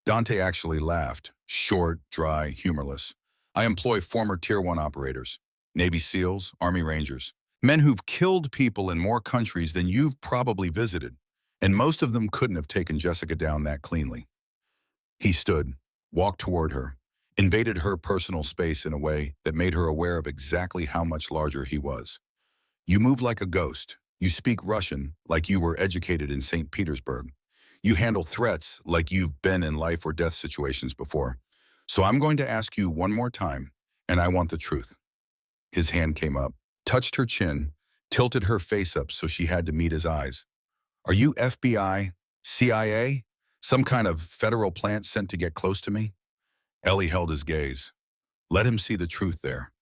S1: Dante actually laughed, short, dry, humorless. I employ former Tier 1 operators, Navy SEALs, Army Rangers, men who've killed people in more countries than you've probably visited, and most of them couldn't have taken Jessica down that cleanly. He stood, walked toward her, invaded her personal space in a way that made her aware of exactly how much larger he was. You move like a ghost. You speak Russian like you were educated in St. Petersburg. You handle threats like you've been in life or death situations before. So I'm going to ask you one more time, and I want the truth. His hand came up, touched her chin, tilted her face up so she had to meet his eyes. Are you FBI, CIA, some kind of federal plant sent to get close to me? Ellie held his gaze. Let him see the truth there.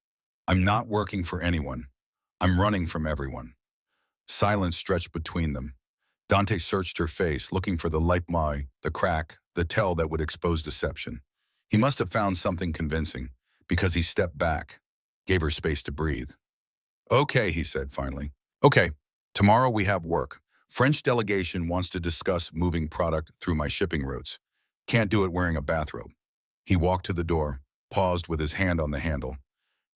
S1: I'm not working for anyone. I'm running from everyone. Silence stretched between them. Dante searched her face, looking for the leitmotif, the crack, the tell that would expose deception. He must have found something convincing, because he stepped back, gave her space to breathe. Okay, he said finally. Okay, tomorrow we have work. French delegation wants to discuss moving product through my shipping routes. Can't do it wearing a bathrobe. He walked to the door, paused with his hand on the handle.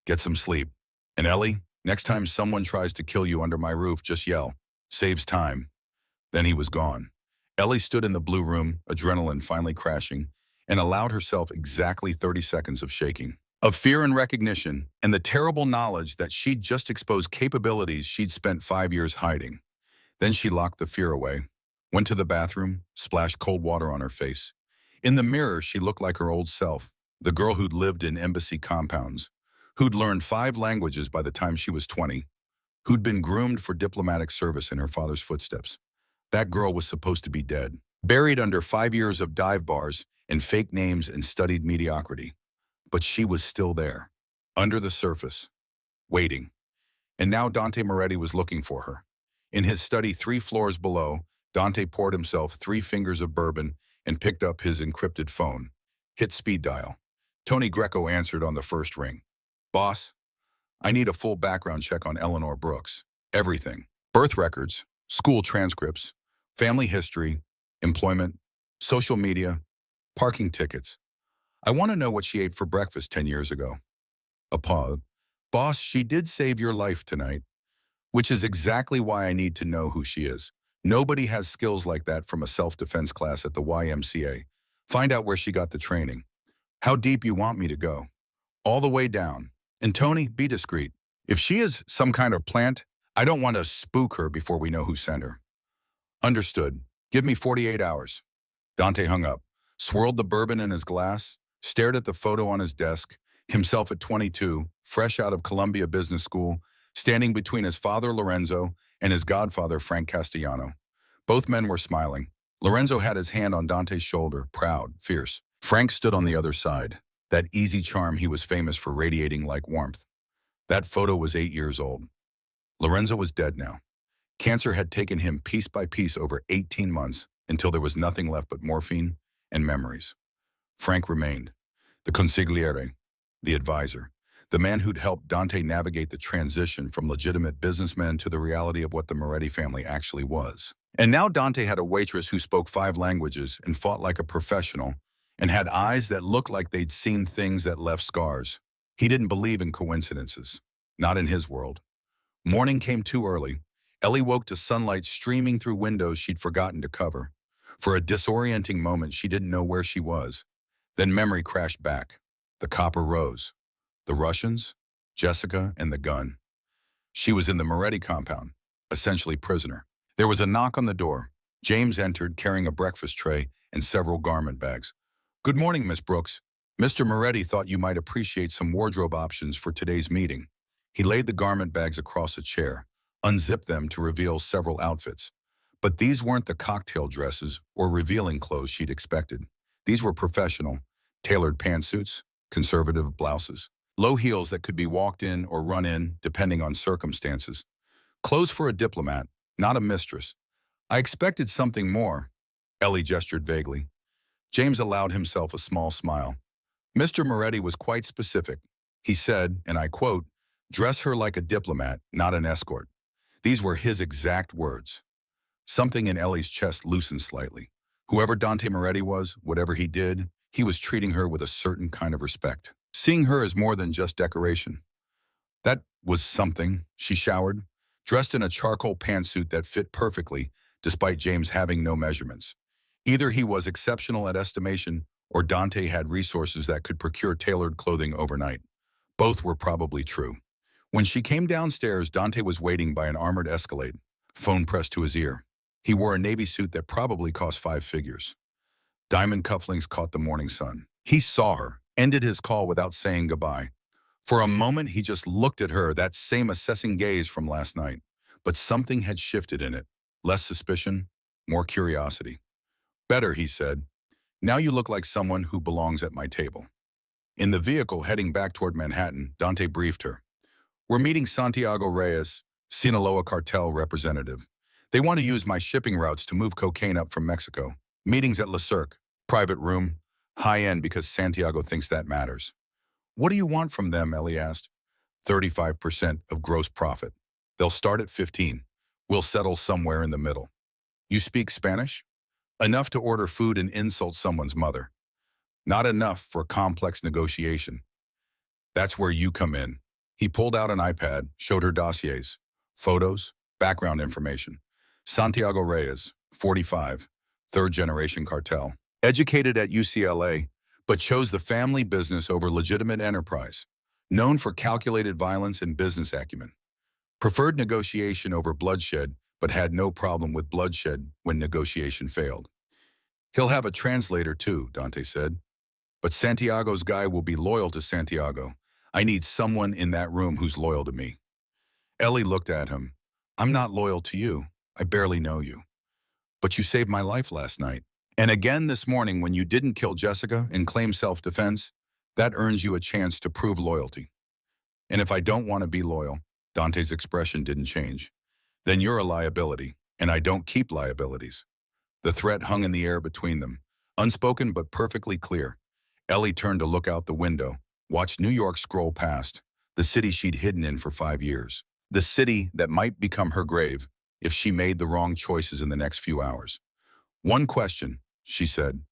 S1: Get some sleep. And Ellie, next time someone tries to kill you under my roof, just yell. Saves time. Then he was gone. Ellie stood in the blue room, adrenaline finally crashing, and allowed herself exactly 30 seconds of shaking. Of fear and recognition, and the terrible knowledge that she'd just exposed capabilities she'd spent 5 years hiding. Then she locked the fear away, went to the bathroom, splashed cold water on her face. In the mirror, she looked like her old self, the girl who'd lived in embassy compounds, who'd learned 5 languages by the time she was 20, who'd been groomed for diplomatic service in her father's footsteps. That girl was supposed to be dead, buried under 5 years of dive bars and fake names and studied mediocrity. But she was still there, under the surface, waiting. And now Dante Moretti was looking for her. In his study 3 floors below, Dante poured himself 3 fingers of bourbon and picked up his encrypted phone. Hit speed dial. Tony Greco answered on the first ring. Boss, I need a full background check on Eleanor Brooks. Everything. Birth records, school transcripts, family history, employment, social media, parking tickets. I want to know what she ate for breakfast 10 years ago. A pause. Boss, she did save your life tonight, which is exactly why I need to know who she is. Nobody has skills like that from a self-defense class at the YMCA. Find out where she got the training. How deep you want me to go. All the way down. And Tony, be discreet. If she is some kind of plant, I don't want to spook her before we know who sent her. Understood. Give me 48 hours. Dante hung up, swirled the bourbon in his glass, stared at the photo on his desk, himself at 22, fresh out of Columbia Business School, standing between his father Lorenzo and his godfather Frank Castellano. Both men were smiling. Lorenzo had his hand on Dante's shoulder, proud, fierce. Frank stood on the other side, that easy charm he was famous for radiating like warmth. That photo was 8 years old. Lorenzo was dead now. Cancer had taken him piece by piece over 18 months until there was nothing left but morphine and memories. Frank remained, the consigliere, the advisor, the man who'd helped Dante navigate the transition from legitimate businessman to the reality of what the Moretti family actually was. And now Dante had a waitress who spoke 5 languages and fought like a professional and had eyes that looked like they'd seen things that left scars. He didn't believe in coincidences, not in his world. Morning came too early. Ellie woke to sunlight streaming through windows she'd forgotten to cover. For a disorienting moment, she didn't know where she was. Then memory crashed back. The copper rose. The Russians, Jessica, and the gun. She was in the Moretti compound, essentially prisoner. There was a knock on the door. James entered carrying a breakfast tray and several garment bags. "Good morning, Miss Brooks. Mr. Moretti thought you might appreciate some wardrobe options for today's meeting." He laid the garment bags across a chair, unzipped them to reveal several outfits. But these weren't the cocktail dresses or revealing clothes she'd expected. These were professional, tailored pantsuits, conservative blouses, low heels that could be walked in or run in depending on circumstances. Clothes for a diplomat, not a mistress. "I expected something more," Ellie gestured vaguely. James allowed himself a small smile. Mr. Moretti was quite specific. He said, and I quote, "Dress her like a diplomat, not an escort." These were his exact words. Something in Ellie's chest loosened slightly. Whoever Dante Moretti was, whatever he did, he was treating her with a certain kind of respect, seeing her as more than just decoration. That was something, she showered, dressed in a charcoal pantsuit that fit perfectly, despite James having no measurements. Either he was exceptional at estimation, or Dante had resources that could procure tailored clothing overnight. Both were probably true. When she came downstairs, Dante was waiting by an armored Escalade, phone pressed to his ear. He wore a navy suit that probably cost 5 figures. Diamond cufflinks caught the morning sun. He saw her, ended his call without saying goodbye. For a moment, he just looked at her, that same assessing gaze from last night. But something had shifted in it. Less suspicion, more curiosity. "Better," he said. "Now you look like someone who belongs at my table." In the vehicle heading back toward Manhattan, Dante briefed her. "We're meeting Santiago Reyes, Sinaloa cartel representative. They want to use my shipping routes to move cocaine up from Mexico. Meetings at Le Cirque, private room, high-end because Santiago thinks that matters." "What do you want from them?" Ellie asked. 35% of gross profit. They'll start at 15. We'll settle somewhere in the middle." "You speak Spanish?" "Enough to order food and insult someone's mother. Not enough for a complex negotiation." "That's where you come in." He pulled out an iPad, showed her dossiers, photos, background information. Santiago Reyes, 45, third-generation cartel. Educated at UCLA, but chose the family business over legitimate enterprise. Known for calculated violence and business acumen. Preferred negotiation over bloodshed, but had no problem with bloodshed when negotiation failed. "He'll have a translator too," Dante said. "But Santiago's guy will be loyal to Santiago. I need someone in that room who's loyal to me." Ellie looked at him. "I'm not loyal to you. I barely know you. But you saved my life last night. And again this morning when you didn't kill Jessica and claim self-defense, that earns you a chance to prove loyalty. And if I don't want to be loyal," Dante's expression didn't change, "then you're a liability, and I don't keep liabilities." The threat hung in the air between them, unspoken but perfectly clear. Ellie turned to look out the window, watched New York scroll past, the city she'd hidden in for 5 years. The city that might become her grave if she made the wrong choices in the next few hours. "One question," she said.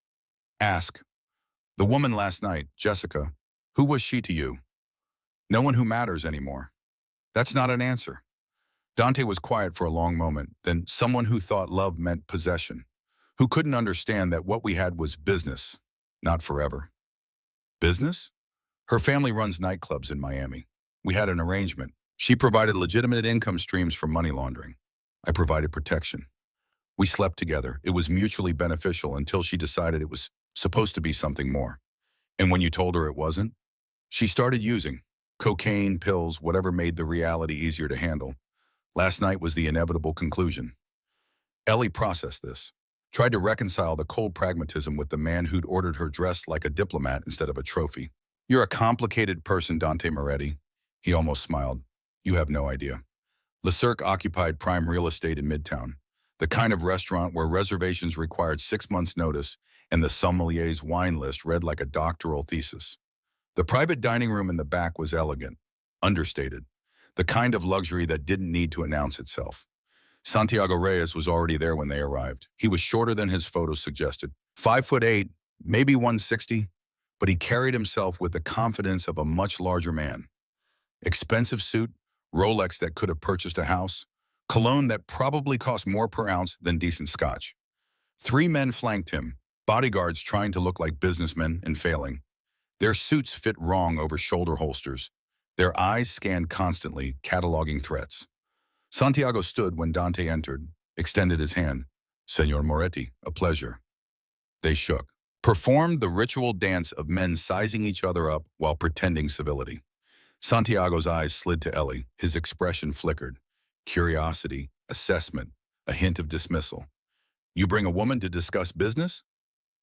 S1: "Ask. The woman last night, Jessica, who was she to you?" "No one who matters anymore." "That's not an answer." Dante was quiet for a long moment, then someone who thought love meant possession, who couldn't understand that what we had was business, not forever. "Business?" "Her family runs nightclubs in Miami. We had an arrangement. She provided legitimate income streams for money laundering. I provided protection. We slept together. It was mutually beneficial until she decided it was supposed to be something more. And when you told her it wasn't, she started using cocaine, pills, whatever made the reality easier to handle. Last night was the inevitable conclusion. Ellie processed this, tried to reconcile the cold pragmatism with the man who'd ordered her dressed like a diplomat instead of a trophy. You're a complicated person, Dante Moretti. He almost smiled. You have no idea. Le Cirque occupied prime real estate in Midtown, the kind of restaurant where reservations required 6 months' notice and the sommelier's wine list read like a doctoral thesis. The private dining room in the back was elegant, understated, the kind of luxury that didn't need to announce itself. Santiago Reyes was already there when they arrived. He was shorter than his photos suggested, 5'8", maybe 160, but he carried himself with the confidence of a much larger man. Expensive suit, Rolex that could have purchased a house, cologne that probably cost more per ounce than decent scotch. 3 men flanked him, bodyguards trying to look like businessmen and failing. Their suits fit wrong over shoulder holsters. Their eyes scanned constantly, cataloging threats. Santiago stood when Dante entered, extended his hand. Senor Moretti, a pleasure. They shook. Performed the ritual dance of men sizing each other up while pretending civility. Santiago's eyes slid to Ellie. His expression flickered. Curiosity, assessment, a hint of dismissal. You bring a woman to discuss business?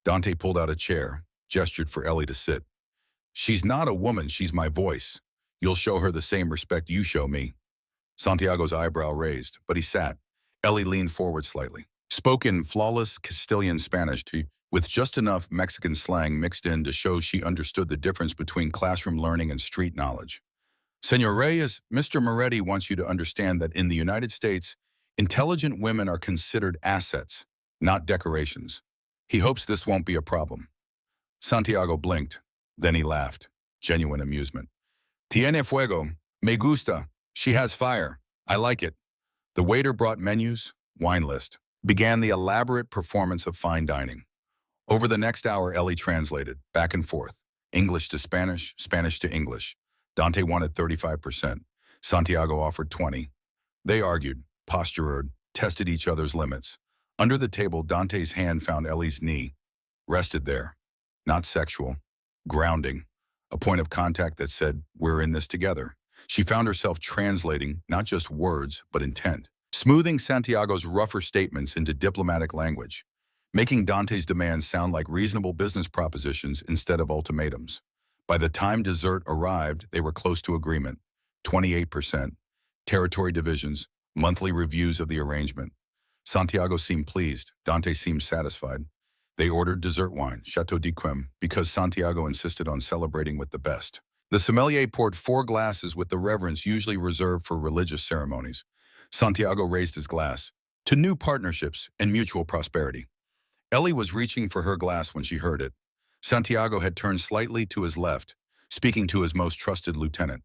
S1: Dante pulled out a chair, gestured for Ellie to sit. She's not a woman, she's my voice. You'll show her the same respect you show me. Santiago's eyebrow raised, but he sat. Ellie leaned forward slightly. Spoke in flawless Castilian Spanish with just enough Mexican slang mixed in to show she understood the difference between classroom learning and street knowledge. Senor Reyes, Mr. Moretti wants you to understand that in the United States, intelligent women are considered assets, not decorations. He hopes this won't be a problem. Santiago blinked. Then he laughed. Genuine amusement. Tiene fuego. Me gusta. She has fire. I like it. The waiter brought menus, wine list. Began the elaborate performance of fine dining. Over the next hour, Ellie translated, back and forth. English to Spanish, Spanish to English. Dante wanted 35%. Santiago offered 20%. They argued, postured, tested each other's limits. Under the table, Dante's hand found Ellie's knee. Rested there. Not sexual. Grounding. A point of contact that said, we're in this together. She found herself translating not just words, but intent. Smoothing Santiago's rougher statements into diplomatic language. Making Dante's demands sound like reasonable business propositions instead of ultimatums. By the time dessert arrived, they were close to agreement. 28%. Territory divisions, monthly reviews of the arrangement. Santiago seemed pleased. Dante seemed satisfied. They ordered dessert wine, Chateau d'Yquem, because Santiago insisted on celebrating with the best. The sommelier poured 4 glasses with the reverence usually reserved for religious ceremonies. Santiago raised his glass. To new partnerships and mutual prosperity. Ellie was reaching for her glass when she heard it. Santiago had turned slightly to his left, speaking to his most trusted lieutenant.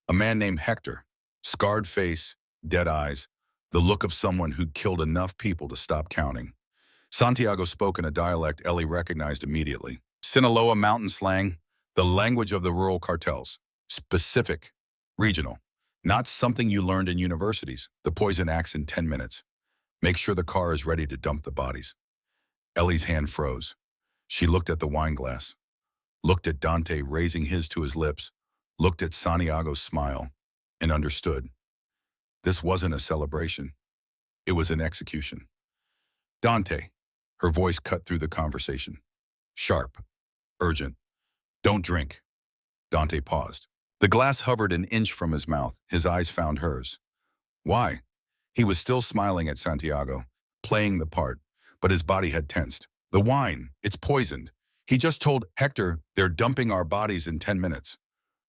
S1: A man named Hector. Scarred face, dead eyes, the look of someone who'd killed enough people to stop counting. Santiago spoke in a dialect Ellie recognized immediately. Sinaloa mountain slang, the language of the rural cartels. Specific, regional. Not something you learned in universities. The poison axe in 10 minutes. Make sure the car is ready to dump the bodies. Ellie's hand froze. She looked at the wine glass, looked at Dante raising his to his lips, looked at Santiago's smile, and understood. This wasn't a celebration. It was an execution. Dante, her voice cut through the conversation. Sharp, urgent. Don't drink. Dante paused. The glass hovered an inch from his mouth. His eyes found hers. Why? He was still smiling at Santiago, playing the part, but his body had tensed. The wine, it's poisoned. He just told Hector they're dumping our bodies in 10 minutes.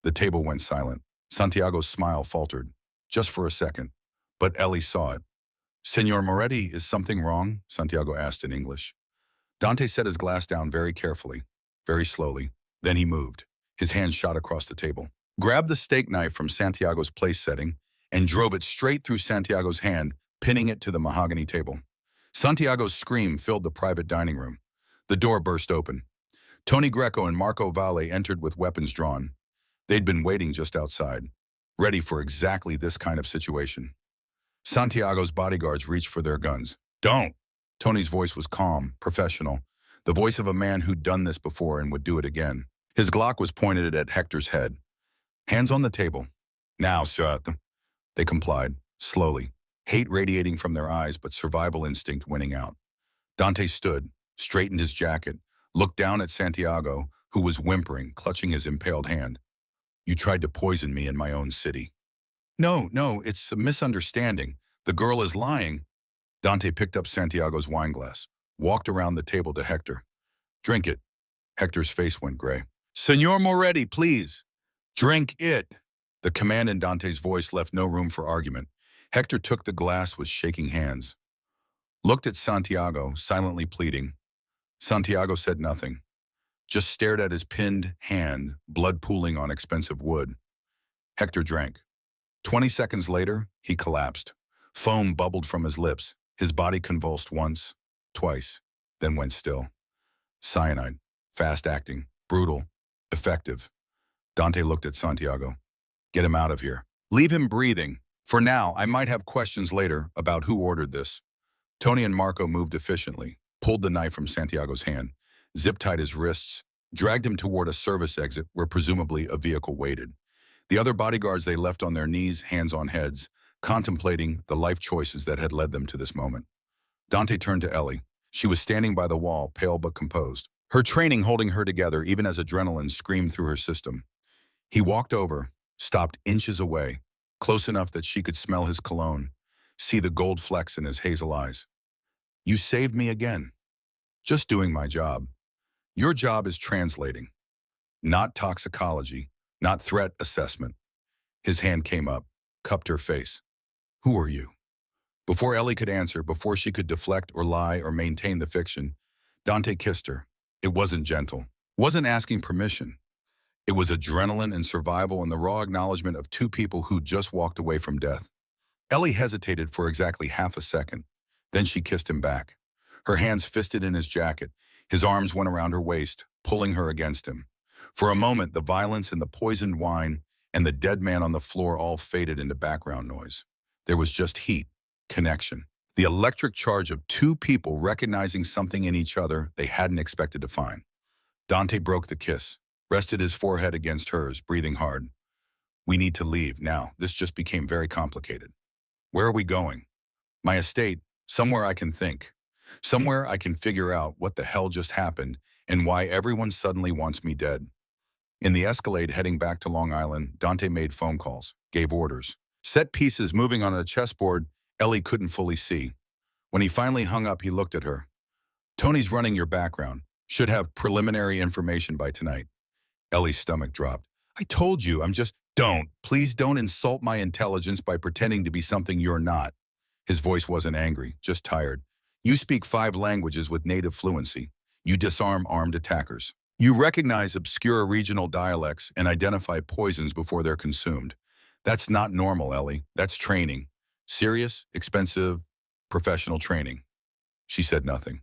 S1: The table went silent. Santiago's smile faltered, just for a second, but Ellie saw it. Senor Moretti, is something wrong? Santiago asked in English. Dante set his glass down very carefully, very slowly. Then he moved. His hand shot across the table, grabbed the steak knife from Santiago's place setting, and drove it straight through Santiago's hand, pinning it to the mahogany table. Santiago's scream filled the private dining room. The door burst open. Tony Greco and Marco Valle entered with weapons drawn. They'd been waiting just outside, ready for exactly this kind of situation. Santiago's bodyguards reached for their guns. Don't! Tony's voice was calm, professional, the voice of a man who'd done this before and would do it again. His Glock was pointed at Hector's head. Hands on the table. Now, sir. They complied, slowly, hate radiating from their eyes but survival instinct winning out. Dante stood, straightened his jacket, looked down at Santiago, who was whimpering, clutching his impaled hand. You tried to poison me in my own city. No, it's a misunderstanding. The girl is lying. Dante picked up Santiago's wine glass, walked around the table to Hector. Drink it. Hector's face went gray. Senor Moretti, please. Drink it. The command in Dante's voice left no room for argument. Hector took the glass with shaking hands. Looked at Santiago, silently pleading. Santiago said nothing, just stared at his pinned hand, blood pooling on expensive wood. Hector drank. 20 seconds later, he collapsed. Foam bubbled from his lips. His body convulsed once, twice, then went still. Cyanide, fast-acting, brutal, effective. Dante looked at Santiago. Get him out of here. Leave him breathing. For now, I might have questions later about who ordered this. Tony and Marco moved efficiently, pulled the knife from Santiago's hand, zip-tied his wrists, dragged him toward a service exit where presumably a vehicle waited. The other bodyguards they left on their knees, hands on heads, contemplating the life choices that had led them to this moment. Dante turned to Ellie. She was standing by the wall, pale but composed, her training holding her together even as adrenaline screamed through her system. He walked over, stopped inches away, close enough that she could smell his cologne, see the gold flecks in his hazel eyes. You saved me again. Just doing my job. Your job is translating, not toxicology, not threat assessment. His hand came up, cupped her face. Who are you? Before Ellie could answer, before she could deflect or lie or maintain the fiction, Dante kissed her. It wasn't gentle, wasn't asking permission. It was adrenaline and survival and the raw acknowledgement of two people who just walked away from death. Ellie hesitated for exactly half a second. Then she kissed him back. Her hands fisted in his jacket. His arms went around her waist, pulling her against him. For a moment, the violence and the poisoned wine and the dead man on the floor all faded into background noise. There was just heat, connection, the electric charge of two people recognizing something in each other they hadn't expected to find. Dante broke the kiss, rested his forehead against hers, breathing hard. We need to leave now. This just became very complicated. Where are we going? My estate, somewhere I can think. Somewhere I can figure out what the hell just happened and why everyone suddenly wants me dead. In the Escalade heading back to Long Island, Dante made phone calls, gave orders. Set pieces moving on a chessboard Ellie couldn't fully see. When he finally hung up, he looked at her. Tony's running your background. Should have preliminary information by tonight. Ellie's stomach dropped. I told you, Please don't insult my intelligence by pretending to be something you're not. His voice wasn't angry, just tired. You speak 5 languages with native fluency. You disarm armed attackers. You recognize obscure regional dialects and identify poisons before they're consumed. That's not normal, Ellie. That's training. Serious, expensive, professional training. She said nothing.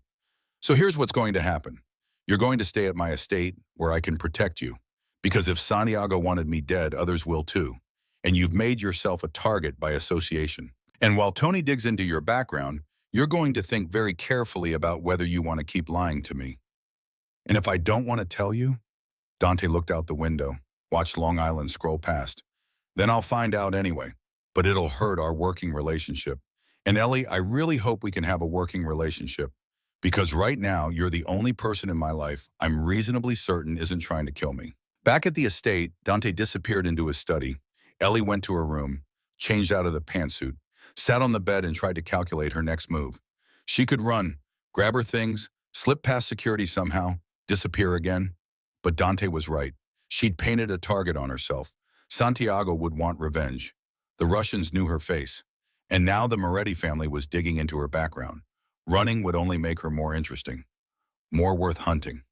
S1: So here's what's going to happen. You're going to stay at my estate where I can protect you. Because if Santiago wanted me dead, others will too. And you've made yourself a target by association. And while Tony digs into your background, you're going to think very carefully about whether you want to keep lying to me. And if I don't want to tell you, Dante looked out the window, watched Long Island scroll past. Then I'll find out anyway, but it'll hurt our working relationship. And Ellie, I really hope we can have a working relationship because right now you're the only person in my life I'm reasonably certain isn't trying to kill me. Back at the estate, Dante disappeared into his study. Ellie went to her room, changed out of the pantsuit, sat on the bed and tried to calculate her next move. She could run, grab her things, slip past security somehow, disappear again. But Dante was right. She'd painted a target on herself. Santiago would want revenge. The Russians knew her face. And now the Moretti family was digging into her background. Running would only make her more interesting, more worth hunting.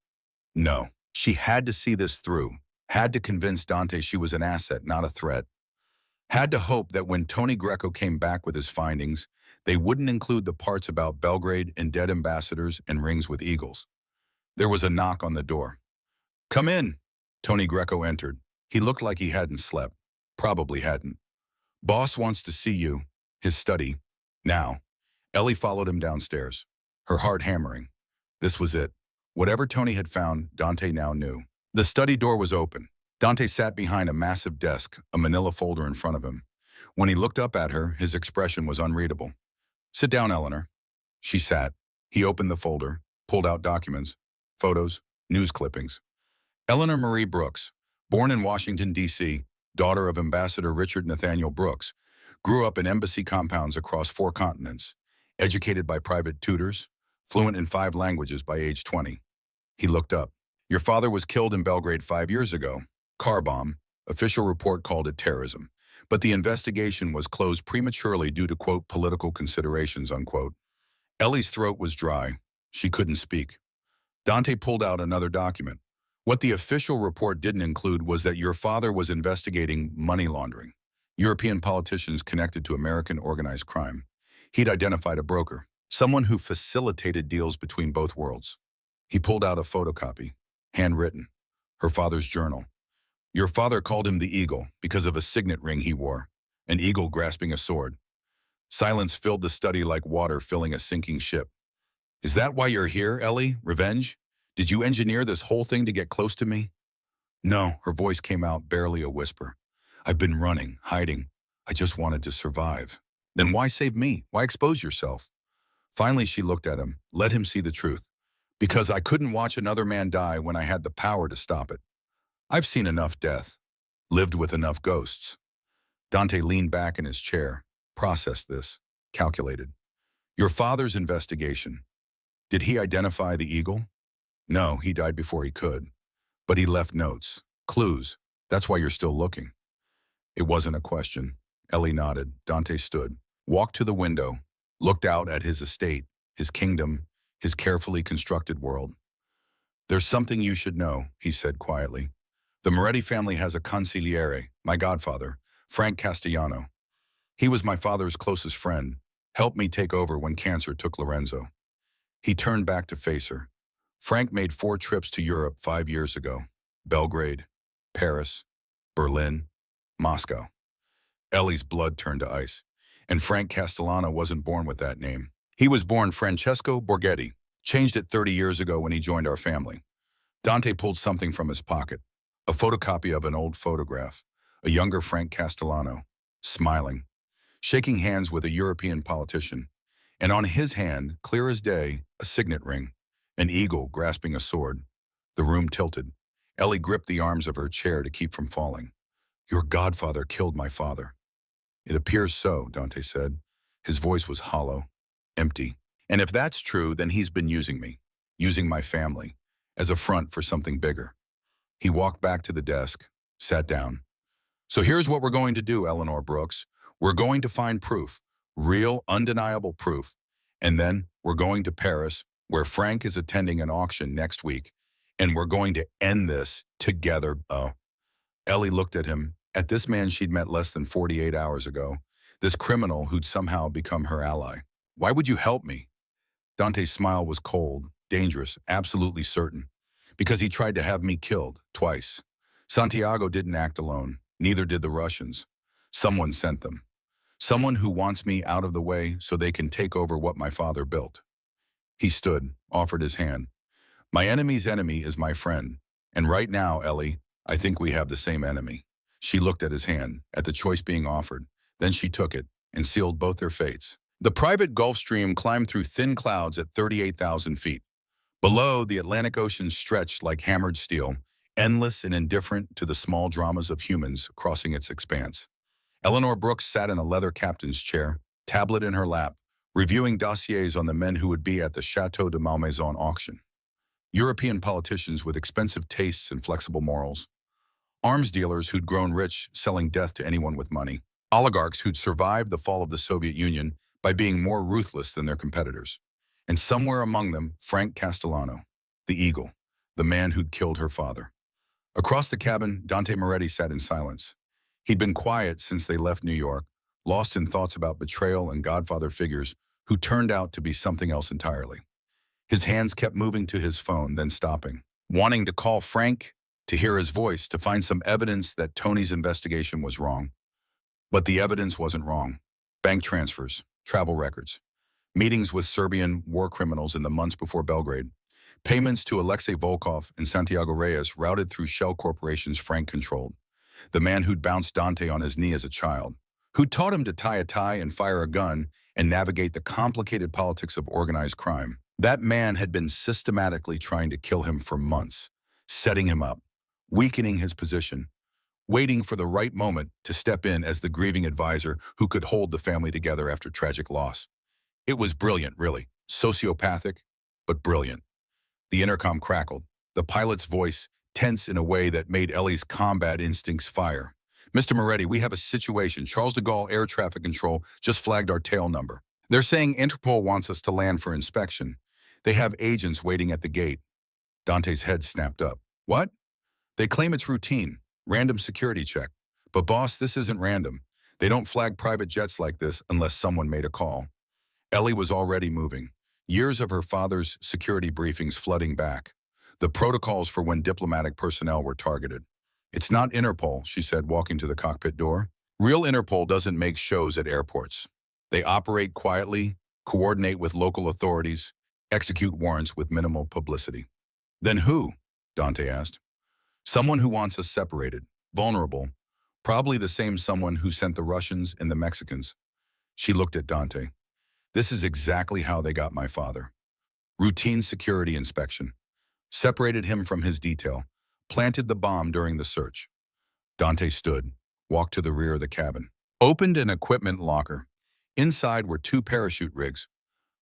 S1: No, she had to see this through, had to convince Dante she was an asset, not a threat. Had to hope that when Tony Greco came back with his findings, they wouldn't include the parts about Belgrade and dead ambassadors and rings with eagles. There was a knock on the door. Come in. Tony Greco entered. He looked like he hadn't slept. Probably hadn't. Boss wants to see you. His study. Now. Ellie followed him downstairs, her heart hammering. This was it. Whatever Tony had found, Dante now knew. The study door was open. Dante sat behind a massive desk, a manila folder in front of him. When he looked up at her, his expression was unreadable. "Sit down, Eleanor." She sat. He opened the folder, pulled out documents, photos, news clippings. Eleanor Marie Brooks, born in Washington, D.C., daughter of Ambassador Richard Nathaniel Brooks, grew up in embassy compounds across 4 continents, educated by private tutors, fluent in 5 languages by age 20. He looked up. "Your father was killed in Belgrade 5 years ago. Car bomb. Official report called it terrorism. But the investigation was closed prematurely due to, quote, political considerations, unquote." Ellie's throat was dry. She couldn't speak. Dante pulled out another document. What the official report didn't include was that your father was investigating money laundering, European politicians connected to American organized crime. He'd identified a broker, someone who facilitated deals between both worlds. He pulled out a photocopy, handwritten, her father's journal. Your father called him the Eagle because of a signet ring he wore, an eagle grasping a sword. Silence filled the study like water filling a sinking ship. "Is that why you're here, Ellie? Revenge? Did you engineer this whole thing to get close to me?" "No," her voice came out barely a whisper. "I've been running, hiding. I just wanted to survive." "Then why save me? Why expose yourself?" Finally, she looked at him, let him see the truth. "Because I couldn't watch another man die when I had the power to stop it. I've seen enough death, lived with enough ghosts." Dante leaned back in his chair, processed this, calculated. "Your father's investigation. Did he identify the Eagle?" "No, he died before he could. But he left notes, clues. That's why you're still looking." It wasn't a question. Ellie nodded. Dante stood, walked to the window, looked out at his estate, his kingdom, his carefully constructed world. "There's something you should know," he said quietly. "The Moretti family has a consigliere, my godfather, Frank Castellano. He was my father's closest friend, helped me take over when cancer took Lorenzo." He turned back to face her. "Frank made 4 trips to Europe 5 years ago. Belgrade, Paris, Berlin, Moscow." Ellie's blood turned to ice. "And Frank Castellano wasn't born with that name. He was born Francesco Borghetti, changed it 30 years ago when he joined our family." Dante pulled something from his pocket, a photocopy of an old photograph, a younger Frank Castellano, smiling, shaking hands with a European politician. And on his hand, clear as day, a signet ring, an eagle grasping a sword. The room tilted. Ellie gripped the arms of her chair to keep from falling. "Your godfather killed my father." "It appears so," Dante said. His voice was hollow, empty. "And if that's true, then he's been using me, using my family, as a front for something bigger." He walked back to the desk, sat down. "So here's what we're going to do, Eleanor Brooks. We're going to find proof, real, undeniable proof. And then we're going to Paris, where Frank is attending an auction next week. And we're going to end this together." "Oh." Ellie looked at him, at this man she'd met less than 48 hours ago, this criminal who'd somehow become her ally. "Why would you help me?" Dante's smile was cold, dangerous, absolutely certain. "Because he tried to have me killed, twice. Santiago didn't act alone, neither did the Russians. Someone sent them. Someone who wants me out of the way so they can take over what my father built." He stood, offered his hand. "My enemy's enemy is my friend. And right now, Ellie, I think we have the same enemy." She looked at his hand, at the choice being offered. Then she took it and sealed both their fates. The private Gulf Stream climbed through thin clouds at 38,000 feet. Below, the Atlantic Ocean stretched like hammered steel, endless and indifferent to the small dramas of humans crossing its expanse. Eleanor Brooks sat in a leather captain's chair, tablet in her lap, reviewing dossiers on the men who would be at the Chateau de Malmaison auction. European politicians with expensive tastes and flexible morals. Arms dealers who'd grown rich selling death to anyone with money. Oligarchs who'd survived the fall of the Soviet Union by being more ruthless than their competitors. And somewhere among them, Frank Castellano, the Eagle, the man who'd killed her father. Across the cabin, Dante Moretti sat in silence. He'd been quiet since they left New York, lost in thoughts about betrayal and godfather figures who turned out to be something else entirely. His hands kept moving to his phone, then stopping, wanting to call Frank, to hear his voice, to find some evidence that Tony's investigation was wrong. But the evidence wasn't wrong. Bank transfers, travel records, meetings with Serbian war criminals in the months before Belgrade, Payments to Alexei Volkov and Santiago Reyes routed through shell corporations Frank controlled. The man who'd bounced Dante on his knee as a child, who taught him to tie a tie and fire a gun and navigate the complicated politics of organized crime. That man had been systematically trying to kill him for months, setting him up, weakening his position, waiting for the right moment to step in as the grieving advisor who could hold the family together after tragic loss. It was brilliant, really. Sociopathic, but brilliant. The intercom crackled, the pilot's voice tense in a way that made Ellie's combat instincts fire. "Mr. Moretti, we have a situation. Charles de Gaulle Air Traffic Control just flagged our tail number. They're saying Interpol wants us to land for inspection. They have agents waiting at the gate." Dante's head snapped up. "What?" "They claim it's routine. Random security check. But boss, this isn't random. They don't flag private jets like this unless someone made a call." Ellie was already moving, years of her father's security briefings flooding back, the protocols for when diplomatic personnel were targeted. "It's not Interpol," she said, walking to the cockpit door. "Real Interpol doesn't make shows at airports. They operate quietly, coordinate with local authorities, execute warrants with minimal publicity." "Then who?" Dante asked. "Someone who wants us separated, vulnerable, probably the same someone who sent the Russians and the Mexicans." She looked at Dante. "This is exactly how they got my father. Routine security inspection. Separated him from his detail, planted the bomb during the search." Dante stood, walked to the rear of the cabin, opened an equipment locker. Inside were 2 parachute rigs.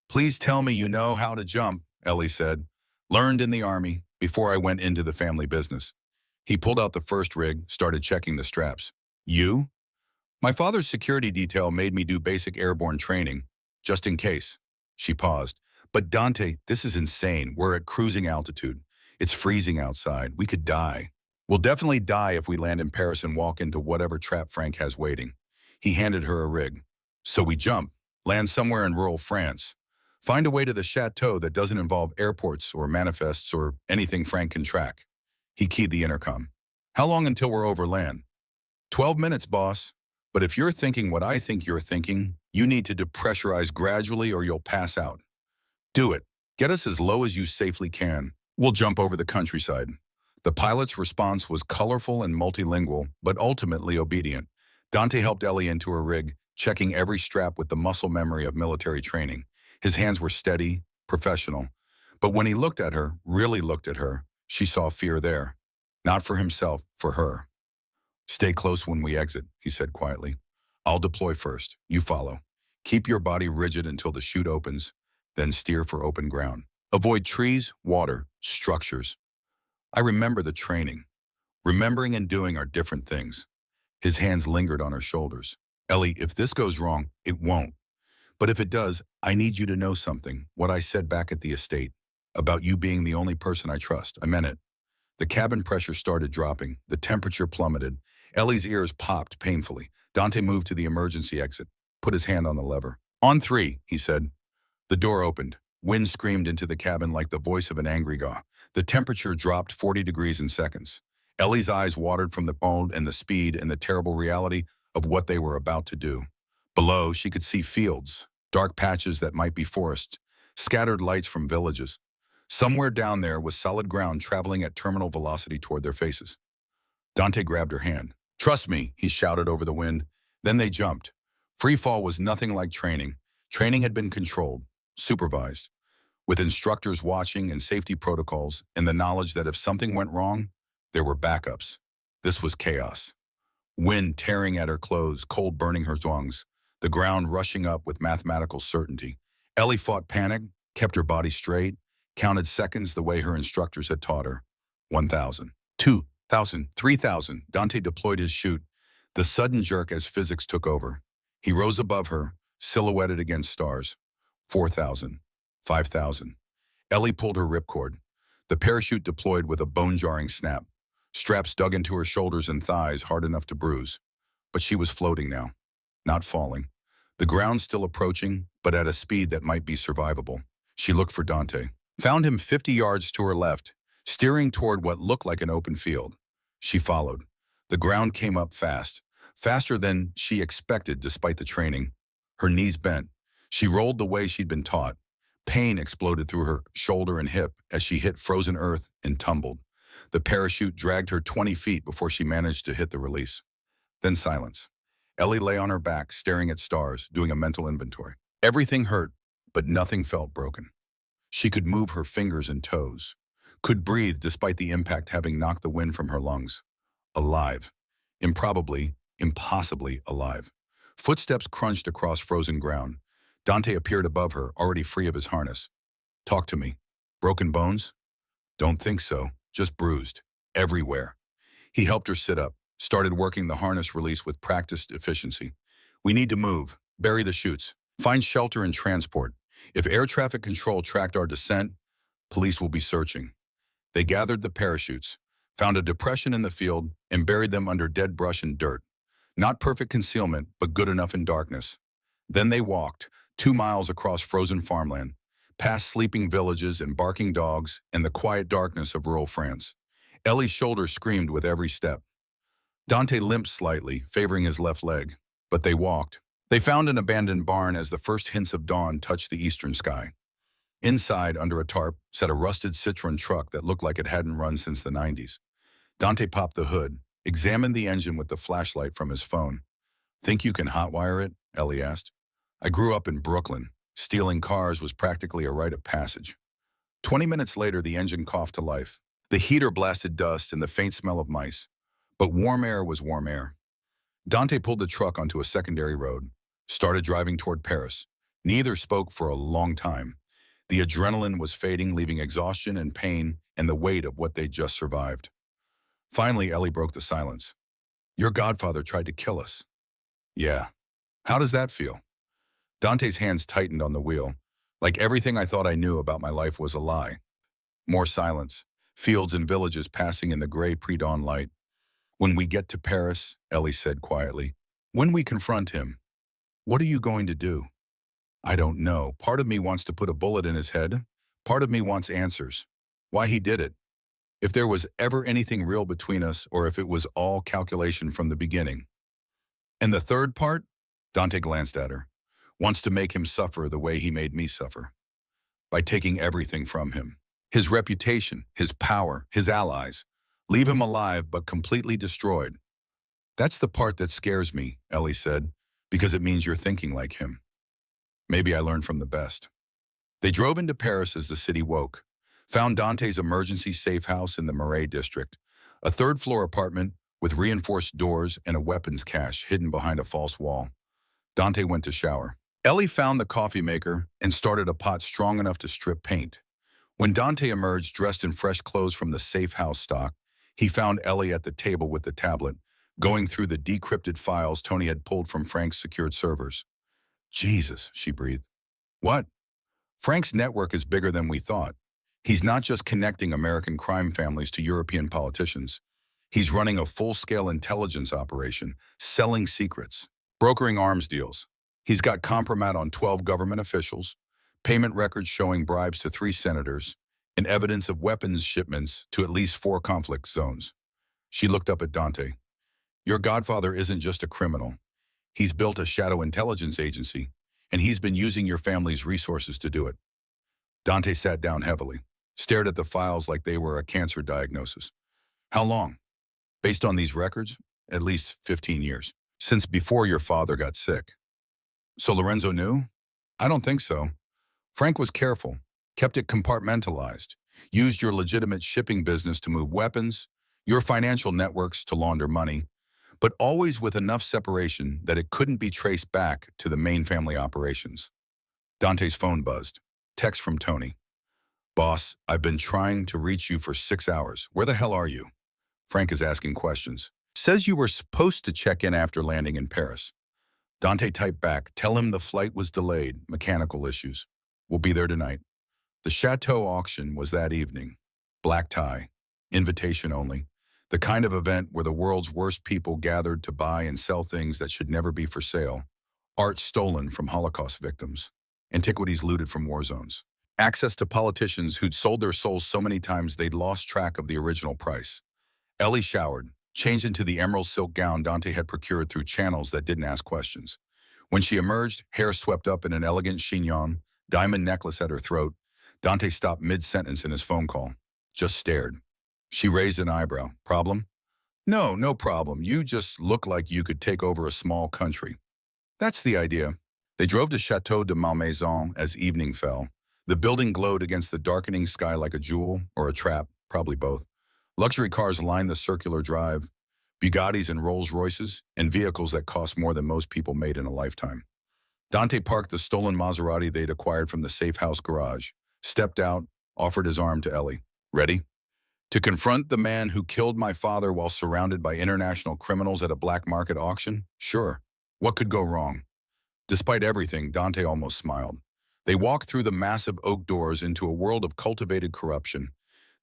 S1: "Please tell me you know how to jump," Ellie said. "Learned in the Army, before I went into the family business." He pulled out the first rig, started checking the straps. "You?" "My father's security detail made me do basic airborne training, just in case." She paused. "But Dante, this is insane. We're at cruising altitude. It's freezing outside. We could die." "We'll definitely die if we land in Paris and walk into whatever trap Frank has waiting." He handed her a rig. "So we jump, land somewhere in rural France, find a way to the chateau that doesn't involve airports or manifests or anything Frank can track." He keyed the intercom. "How long until we're over land?" 12 minutes, boss. But if you're thinking what I think you're thinking, you need to depressurize gradually or you'll pass out. Do it. Get us as low as you safely can. We'll jump over the countryside." The pilot's response was colorful and multilingual, but ultimately obedient. Dante helped Ellie into her rig, checking every strap with the muscle memory of military training. His hands were steady, professional. But when he looked at her, really looked at her, she saw fear there. Not for himself, for her. "Stay close when we exit," he said quietly. "I'll deploy first. You follow. Keep your body rigid until the chute opens, then steer for open ground. Avoid trees, water, structures." I remember the training. Remembering and doing are different things. His hands lingered on her shoulders. "Ellie, if this goes wrong, it won't. But if it does, I need you to know something, what I said back at the estate, about you being the only person I trust. I meant it." The cabin pressure started dropping. The temperature plummeted. Ellie's ears popped painfully. Dante moved to the emergency exit, put his hand on the lever. "On 3, he said. The door opened. Wind screamed into the cabin like the voice of an angry god. The temperature dropped 40 degrees in seconds. Ellie's eyes watered from the cold and the speed and the terrible reality of what they were about to do. Below, she could see fields, dark patches that might be forests, scattered lights from villages. Somewhere down there was solid ground traveling at terminal velocity toward their faces. Dante grabbed her hand. "Trust me," he shouted over the wind. Then they jumped. Free fall was nothing like training. Training had been controlled, supervised, with instructors watching and safety protocols and the knowledge that if something went wrong, there were backups. This was chaos. Wind tearing at her clothes, cold burning her lungs, the ground rushing up with mathematical certainty. Ellie fought panic, kept her body straight, counted seconds the way her instructors had taught her. 1,000, 2,000, 3,000. Dante deployed his chute, the sudden jerk as physics took over. He rose above her, silhouetted against stars. 4,000, 5,000. Ellie pulled her ripcord. The parachute deployed with a bone-jarring snap. Straps dug into her shoulders and thighs hard enough to bruise. But she was floating now, not falling. The ground still approaching, but at a speed that might be survivable. She looked for Dante. Found him 50 yards to her left, steering toward what looked like an open field. She followed. The ground came up fast, faster than she expected despite the training. Her knees bent. She rolled the way she'd been taught, Pain exploded through her shoulder and hip as she hit frozen earth and tumbled. The parachute dragged her 20 feet before she managed to hit the release. Then silence. Ellie lay on her back, staring at stars, doing a mental inventory. Everything hurt, but nothing felt broken. She could move her fingers and toes, could breathe despite the impact having knocked the wind from her lungs. Alive. Improbably, impossibly alive. Footsteps crunched across frozen ground. Dante appeared above her, already free of his harness. Talk to me. Broken bones? Don't think so. Just bruised. Everywhere. He helped her sit up, started working the harness release with practiced efficiency. We need to move. Bury the chutes. Find shelter and transport. If air traffic control tracked our descent, police will be searching. They gathered the parachutes, found a depression in the field, and buried them under dead brush and dirt. Not perfect concealment, but good enough in darkness. Then they walked, 2 miles across frozen farmland, past sleeping villages and barking dogs and the quiet darkness of rural France. Ellie's shoulders screamed with every step. Dante limped slightly, favoring his left leg, but they walked. They found an abandoned barn as the first hints of dawn touched the eastern sky. Inside, under a tarp, sat a rusted Citroen truck that looked like it hadn't run since the 90s. Dante popped the hood, examined the engine with the flashlight from his phone. Think you can hotwire it? Ellie asked. I grew up in Brooklyn. Stealing cars was practically a rite of passage. 20 minutes later, the engine coughed to life. The heater blasted dust and the faint smell of mice. But warm air was warm air. Dante pulled the truck onto a secondary road, started driving toward Paris. Neither spoke for a long time. The adrenaline was fading, leaving exhaustion and pain and the weight of what they'd just survived. Finally, Ellie broke the silence. Your godfather tried to kill us. Yeah. How does that feel? Dante's hands tightened on the wheel, like everything I thought I knew about my life was a lie. More silence, fields and villages passing in the gray pre-dawn light. When we get to Paris, Ellie said quietly, when we confront him, what are you going to do? I don't know. Part of me wants to put a bullet in his head. Part of me wants answers. Why he did it. If there was ever anything real between us or if it was all calculation from the beginning. And the third part? Dante glanced at her. Wants to make him suffer the way he made me suffer. By taking everything from him. His reputation, his power, his allies. Leave him alive but completely destroyed. That's the part that scares me, Ellie said, because it means you're thinking like him. Maybe I learned from the best. They drove into Paris as the city woke, found Dante's emergency safe house in the Marais district, a third-floor apartment with reinforced doors and a weapons cache hidden behind a false wall. Dante went to shower. Ellie found the coffee maker and started a pot strong enough to strip paint. When Dante emerged dressed in fresh clothes from the safe house stock, he found Ellie at the table with the tablet, going through the decrypted files Tony had pulled from Frank's secured servers. Jesus, she breathed. What? Frank's network is bigger than we thought. He's not just connecting American crime families to European politicians. He's running a full-scale intelligence operation, selling secrets, brokering arms deals. He's got compromat on 12 government officials, payment records showing bribes to 3 senators, and evidence of weapons shipments to at least 4 conflict zones. She looked up at Dante. Your godfather isn't just a criminal. He's built a shadow intelligence agency, and he's been using your family's resources to do it. Dante sat down heavily, stared at the files like they were a cancer diagnosis. How long? Based on these records, at least 15 years, since before your father got sick. So Lorenzo knew? I don't think so. Frank was careful, kept it compartmentalized, used your legitimate shipping business to move weapons, your financial networks to launder money, but always with enough separation that it couldn't be traced back to the main family operations. Dante's phone buzzed. Text from Tony. Boss, I've been trying to reach you for 6 hours. Where the hell are you? Frank is asking questions. Says you were supposed to check in after landing in Paris. Dante typed back, tell him the flight was delayed, mechanical issues. We'll be there tonight. The Chateau auction was that evening. Black tie, invitation only. The kind of event where the world's worst people gathered to buy and sell things that should never be for sale. Art stolen from Holocaust victims. Antiquities looted from war zones. Access to politicians who'd sold their souls so many times they'd lost track of the original price. Ellie showered, changed into the emerald silk gown Dante had procured through channels that didn't ask questions. When she emerged, hair swept up in an elegant chignon, diamond necklace at her throat. Dante stopped mid-sentence in his phone call. Just stared. She raised an eyebrow. Problem? No, no problem. You just look like you could take over a small country. That's the idea. They drove to Chateau de Malmaison as evening fell. The building glowed against the darkening sky like a jewel or a trap, probably both. Luxury cars lined the circular drive, Bugattis and Rolls-Royces, and vehicles that cost more than most people made in a lifetime. Dante parked the stolen Maserati they'd acquired from the safe house garage, stepped out, offered his arm to Ellie. Ready? To confront the man who killed my father while surrounded by international criminals at a black market auction? Sure. What could go wrong? Despite everything, Dante almost smiled. They walked through the massive oak doors into a world of cultivated corruption.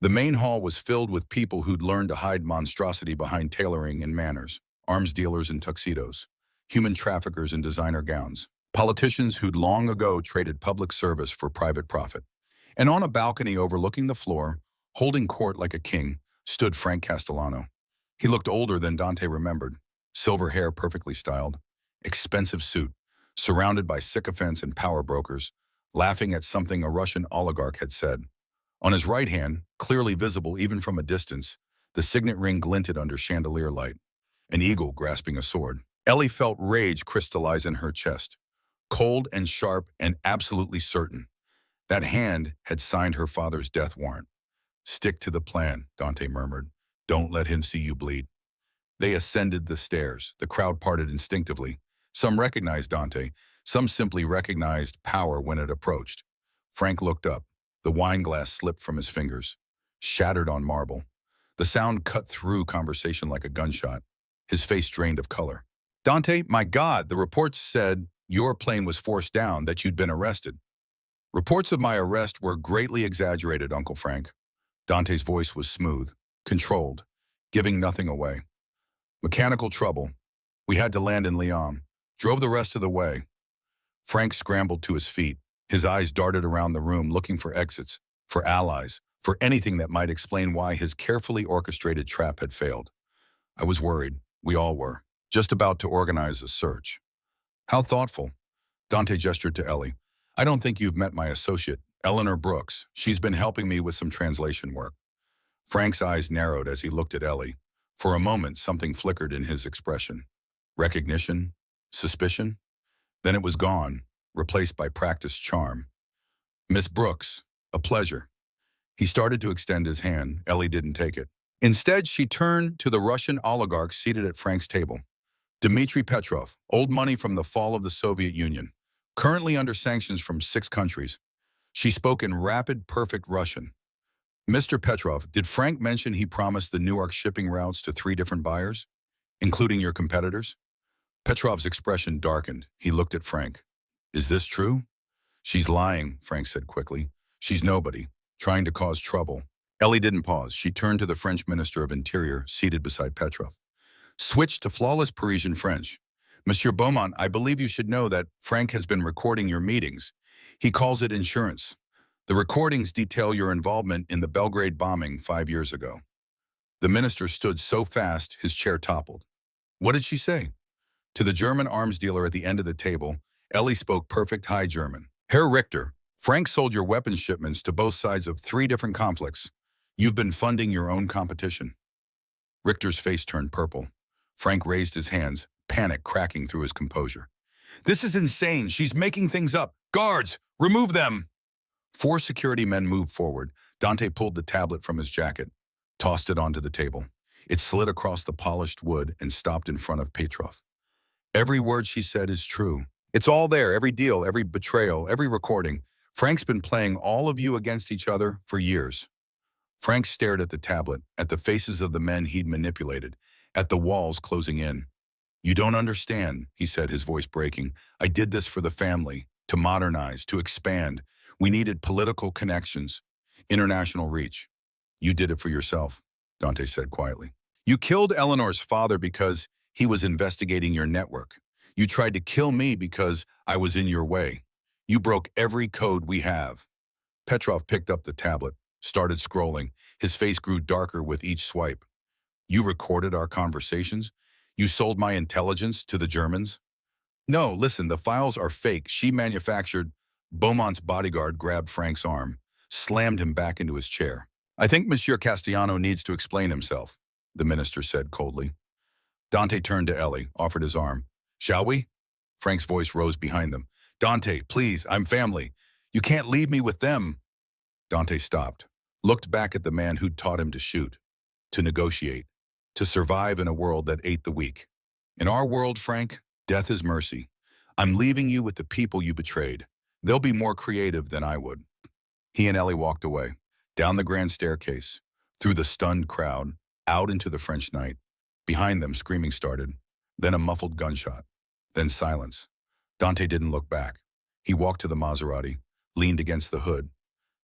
S1: The main hall was filled with people who'd learned to hide monstrosity behind tailoring and manners, arms dealers in tuxedos, human traffickers in designer gowns, politicians who'd long ago traded public service for private profit. And on a balcony overlooking the floor, holding court like a king, stood Frank Castellano. He looked older than Dante remembered, silver hair perfectly styled, expensive suit, surrounded by sycophants and power brokers, laughing at something a Russian oligarch had said. On his right hand, clearly visible even from a distance, the signet ring glinted under chandelier light, an eagle grasping a sword. Ellie felt rage crystallize in her chest, cold and sharp and absolutely certain. That hand had signed her father's death warrant. Stick to the plan, Dante murmured. Don't let him see you bleed. They ascended the stairs. The crowd parted instinctively. Some recognized Dante. Some simply recognized power when it approached. Frank looked up. The wine glass slipped from his fingers, shattered on marble. The sound cut through conversation like a gunshot. His face drained of color. Dante, my God, the reports said your plane was forced down, that you'd been arrested. Reports of my arrest were greatly exaggerated, Uncle Frank. Dante's voice was smooth, controlled, giving nothing away. Mechanical trouble. We had to land in Lyon. Drove the rest of the way. Frank scrambled to his feet. His eyes darted around the room looking for exits, for allies, for anything that might explain why his carefully orchestrated trap had failed. I was worried. We all were. Just about to organize a search. How thoughtful. Dante gestured to Ellie. I don't think you've met my associate, Eleanor Brooks. She's been helping me with some translation work. Frank's eyes narrowed as he looked at Ellie. For a moment, something flickered in his expression. Recognition? Suspicion? Then it was gone, replaced by practiced charm. Miss Brooks, a pleasure. He started to extend his hand. Ellie didn't take it. Instead, she turned to the Russian oligarch seated at Frank's table. Dmitry Petrov, old money from the fall of the Soviet Union, currently under sanctions from 6 countries. She spoke in rapid, perfect Russian. Mr. Petrov, did Frank mention he promised the Newark shipping routes to 3 different buyers, including your competitors? Petrov's expression darkened. He looked at Frank. Is this true? She's lying, Frank said quickly. She's nobody, trying to cause trouble. Ellie didn't pause. She turned to the French Minister of Interior, seated beside Petrov. Switched to flawless Parisian French. Monsieur Beaumont, I believe you should know that Frank has been recording your meetings. He calls it insurance. The recordings detail your involvement in the Belgrade bombing 5 years ago. The minister stood so fast, his chair toppled. What did she say? To the German arms dealer at the end of the table, Ellie spoke perfect High German. Herr Richter, Frank sold your weapons shipments to both sides of 3 different conflicts. You've been funding your own competition. Richter's face turned purple. Frank raised his hands, panic cracking through his composure. This is insane. She's making things up. Guards, remove them. 4 security men moved forward. Dante pulled the tablet from his jacket, tossed it onto the table. It slid across the polished wood and stopped in front of Petrov. Every word she said is true. It's all there, every deal, every betrayal, every recording. Frank's been playing all of you against each other for years. Frank stared at the tablet, at the faces of the men he'd manipulated, at the walls closing in. You don't understand, he said, his voice breaking. I did this for the family, to modernize, to expand. We needed political connections, international reach. You did it for yourself, Dante said quietly. You killed Eleanor's father because he was investigating your network. You tried to kill me because I was in your way. You broke every code we have. Petrov picked up the tablet, started scrolling. His face grew darker with each swipe. You recorded our conversations? You sold my intelligence to the Germans? No, listen, the files are fake. She manufactured Beaumont's bodyguard grabbed Frank's arm, slammed him back into his chair. "I think Monsieur Castellano needs to explain himself," the minister said coldly. Dante turned to Ellie, offered his arm. "Shall we?" Frank's voice rose behind them. "Dante, please, I'm family. You can't leave me with them." Dante stopped, looked back at the man who'd taught him to shoot, to negotiate, to survive in a world that ate the weak. "In our world, Frank, death is mercy. I'm leaving you with the people you betrayed. They'll be more creative than I would." He and Ellie walked away, down the grand staircase, through the stunned crowd, out into the French night. Behind them, screaming started, then a muffled gunshot, then silence. Dante didn't look back. He walked to the Maserati, leaned against the hood,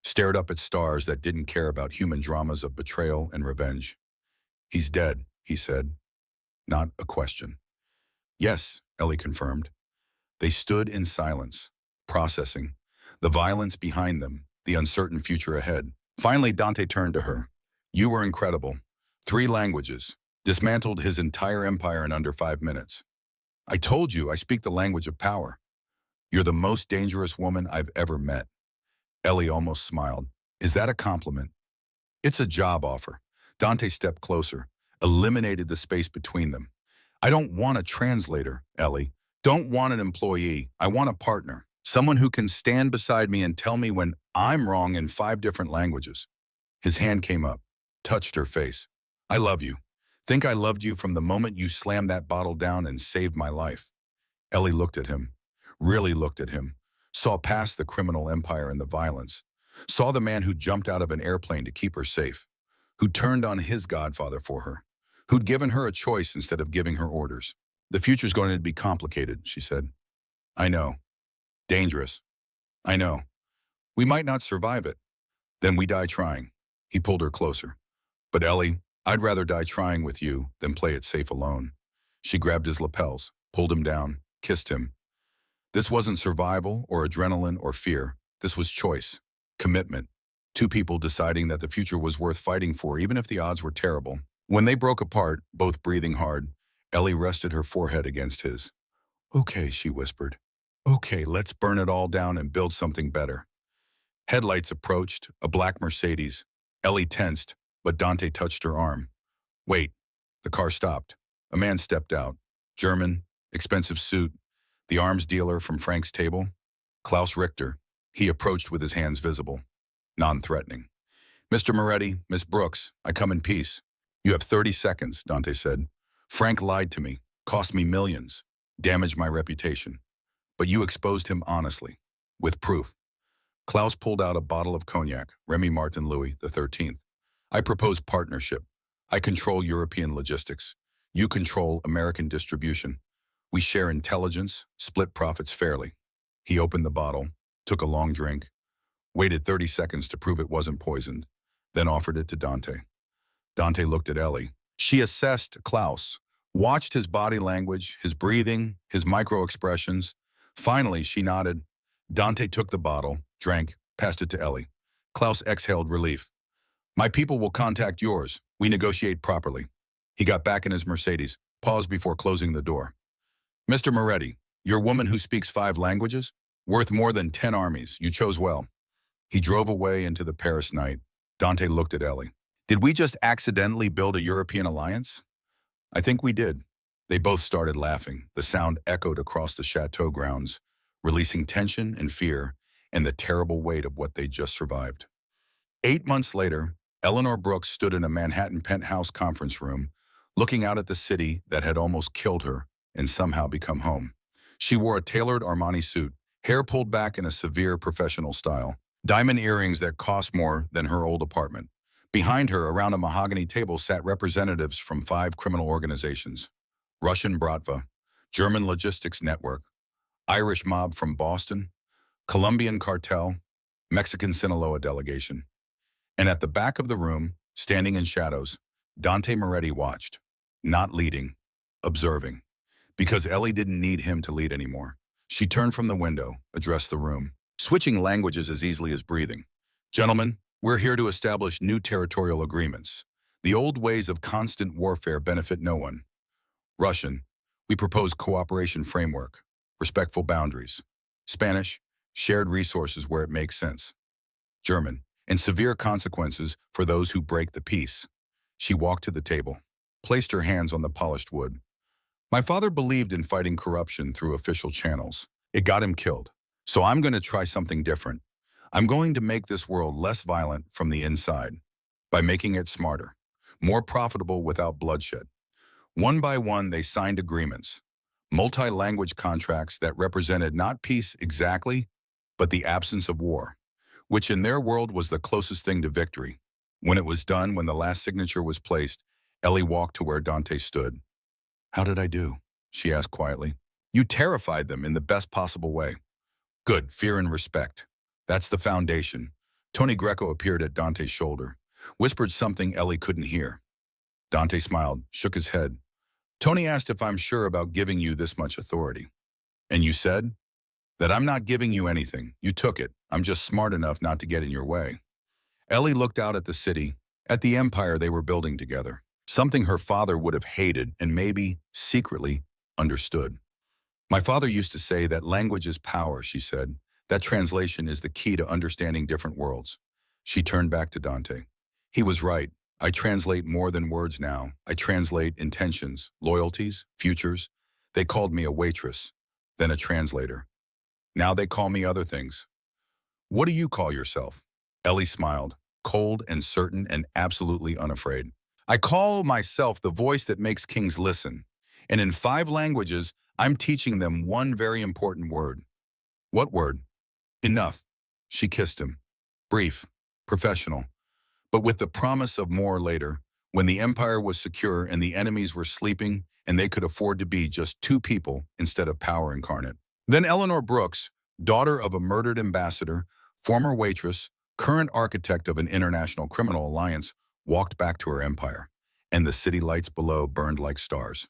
S1: stared up at stars that didn't care about human dramas of betrayal and revenge. "He's dead," he said. Not a question. "Yes," Ellie confirmed. They stood in silence, processing, the violence behind them, the uncertain future ahead. Finally, Dante turned to her. "You were incredible. 3 languages. Dismantled his entire empire in under 5 minutes. I told you I speak the language of power. You're the most dangerous woman I've ever met." Ellie almost smiled. "Is that a compliment?" "It's a job offer." Dante stepped closer, eliminated the space between them. "I don't want a translator, Ellie. Don't want an employee. I want a partner. Someone who can stand beside me and tell me when I'm wrong in 5 different languages." His hand came up, touched her face. "I love you. Think I loved you from the moment you slammed that bottle down and saved my life." Ellie looked at him, really looked at him, saw past the criminal empire and the violence, saw the man who jumped out of an airplane to keep her safe, who turned on his godfather for her, who'd given her a choice instead of giving her orders. "The future's going to be complicated," she said. "I know. Dangerous. I know. We might not survive it. Then we die trying." He pulled her closer. "But Ellie, I'd rather die trying with you than play it safe alone." She grabbed his lapels, pulled him down, kissed him. This wasn't survival or adrenaline or fear. This was choice, commitment. 2 people deciding that the future was worth fighting for, even if the odds were terrible. When they broke apart, both breathing hard, Ellie rested her forehead against his. "Okay," she whispered. "Okay, let's burn it all down and build something better." Headlights approached, a black Mercedes. Ellie tensed, but Dante touched her arm. "Wait." The car stopped. A man stepped out. German, expensive suit, the arms dealer from Frank's table. Klaus Richter. He approached with his hands visible, non-threatening. "Mr. Moretti, Miss Brooks, I come in peace." "You have 30 seconds, Dante said. "Frank lied to me, cost me millions, damaged my reputation. But you exposed him honestly, with proof." Klaus pulled out a bottle of cognac, Remy Martin Louis XIII. "I propose partnership. I control European logistics. You control American distribution. We share intelligence, split profits fairly." He opened the bottle, took a long drink, waited 30 seconds to prove it wasn't poisoned, then offered it to Dante. Dante looked at Ellie. She assessed Klaus, watched his body language, his breathing, his micro-expressions. Finally, she nodded. Dante took the bottle, drank, passed it to Ellie. Klaus exhaled relief. "My people will contact yours. We negotiate properly." He got back in his Mercedes, paused before closing the door. "Mr. Moretti, your woman who speaks 5 languages? Worth more than 10 armies. You chose well." He drove away into the Paris night. Dante looked at Ellie. "Did we just accidentally build a European alliance?" "I think we did." They both started laughing. The sound echoed across the chateau grounds, releasing tension and fear and the terrible weight of what they'd just survived. 8 months later, Eleanor Brooks stood in a Manhattan penthouse conference room, looking out at the city that had almost killed her and somehow become home. She wore a tailored Armani suit, hair pulled back in a severe professional style, diamond earrings that cost more than her old apartment. Behind her, around a mahogany table, sat representatives from 5 criminal organizations: Russian Bratva, German Logistics Network, Irish Mob from Boston, Colombian Cartel, Mexican Sinaloa delegation. And at the back of the room, standing in shadows, Dante Moretti watched, not leading, observing. Because Ellie didn't need him to lead anymore. She turned from the window, addressed the room, switching languages as easily as breathing. "Gentlemen, we're here to establish new territorial agreements. The old ways of constant warfare benefit no one. Russian, we propose cooperation framework, respectful boundaries. Spanish, shared resources where it makes sense. German, and severe consequences for those who break the peace. She walked to the table, placed her hands on the polished wood. My father believed in fighting corruption through official channels. It got him killed. So I'm going to try something different. I'm going to make this world less violent from the inside by making it smarter, more profitable without bloodshed. One by one, they signed agreements, multi-language contracts that represented not peace exactly, but the absence of war, which in their world was the closest thing to victory. When it was done, when the last signature was placed, Ellie walked to where Dante stood. "How did I do?" she asked quietly. "You terrified them in the best possible way." "Good, fear and respect. That's the foundation." Tony Greco appeared at Dante's shoulder, whispered something Ellie couldn't hear. Dante smiled, shook his head. "Tony asked if I'm sure about giving you this much authority. And you said?" "That I'm not giving you anything. You took it. I'm just smart enough not to get in your way." Ellie looked out at the city, at the empire they were building together, something her father would have hated and maybe, secretly, understood. "My father used to say that language is power," she said. "That translation is the key to understanding different worlds." She turned back to Dante. "He was right. I translate more than words now. I translate intentions, loyalties, futures. They called me a waitress, then a translator. Now they call me other things." "What do you call yourself?" Ellie smiled, cold and certain and absolutely unafraid. "I call myself the voice that makes kings listen. And in 5 languages, I'm teaching them one very important word." "What word?" "Enough." She kissed him. Brief, professional, but with the promise of more later, when the empire was secure and the enemies were sleeping and they could afford to be just 2 people instead of power incarnate. Then Eleanor Brooks, daughter of a murdered ambassador, former waitress, current architect of an international criminal alliance, walked back to her empire, and the city lights below burned like stars.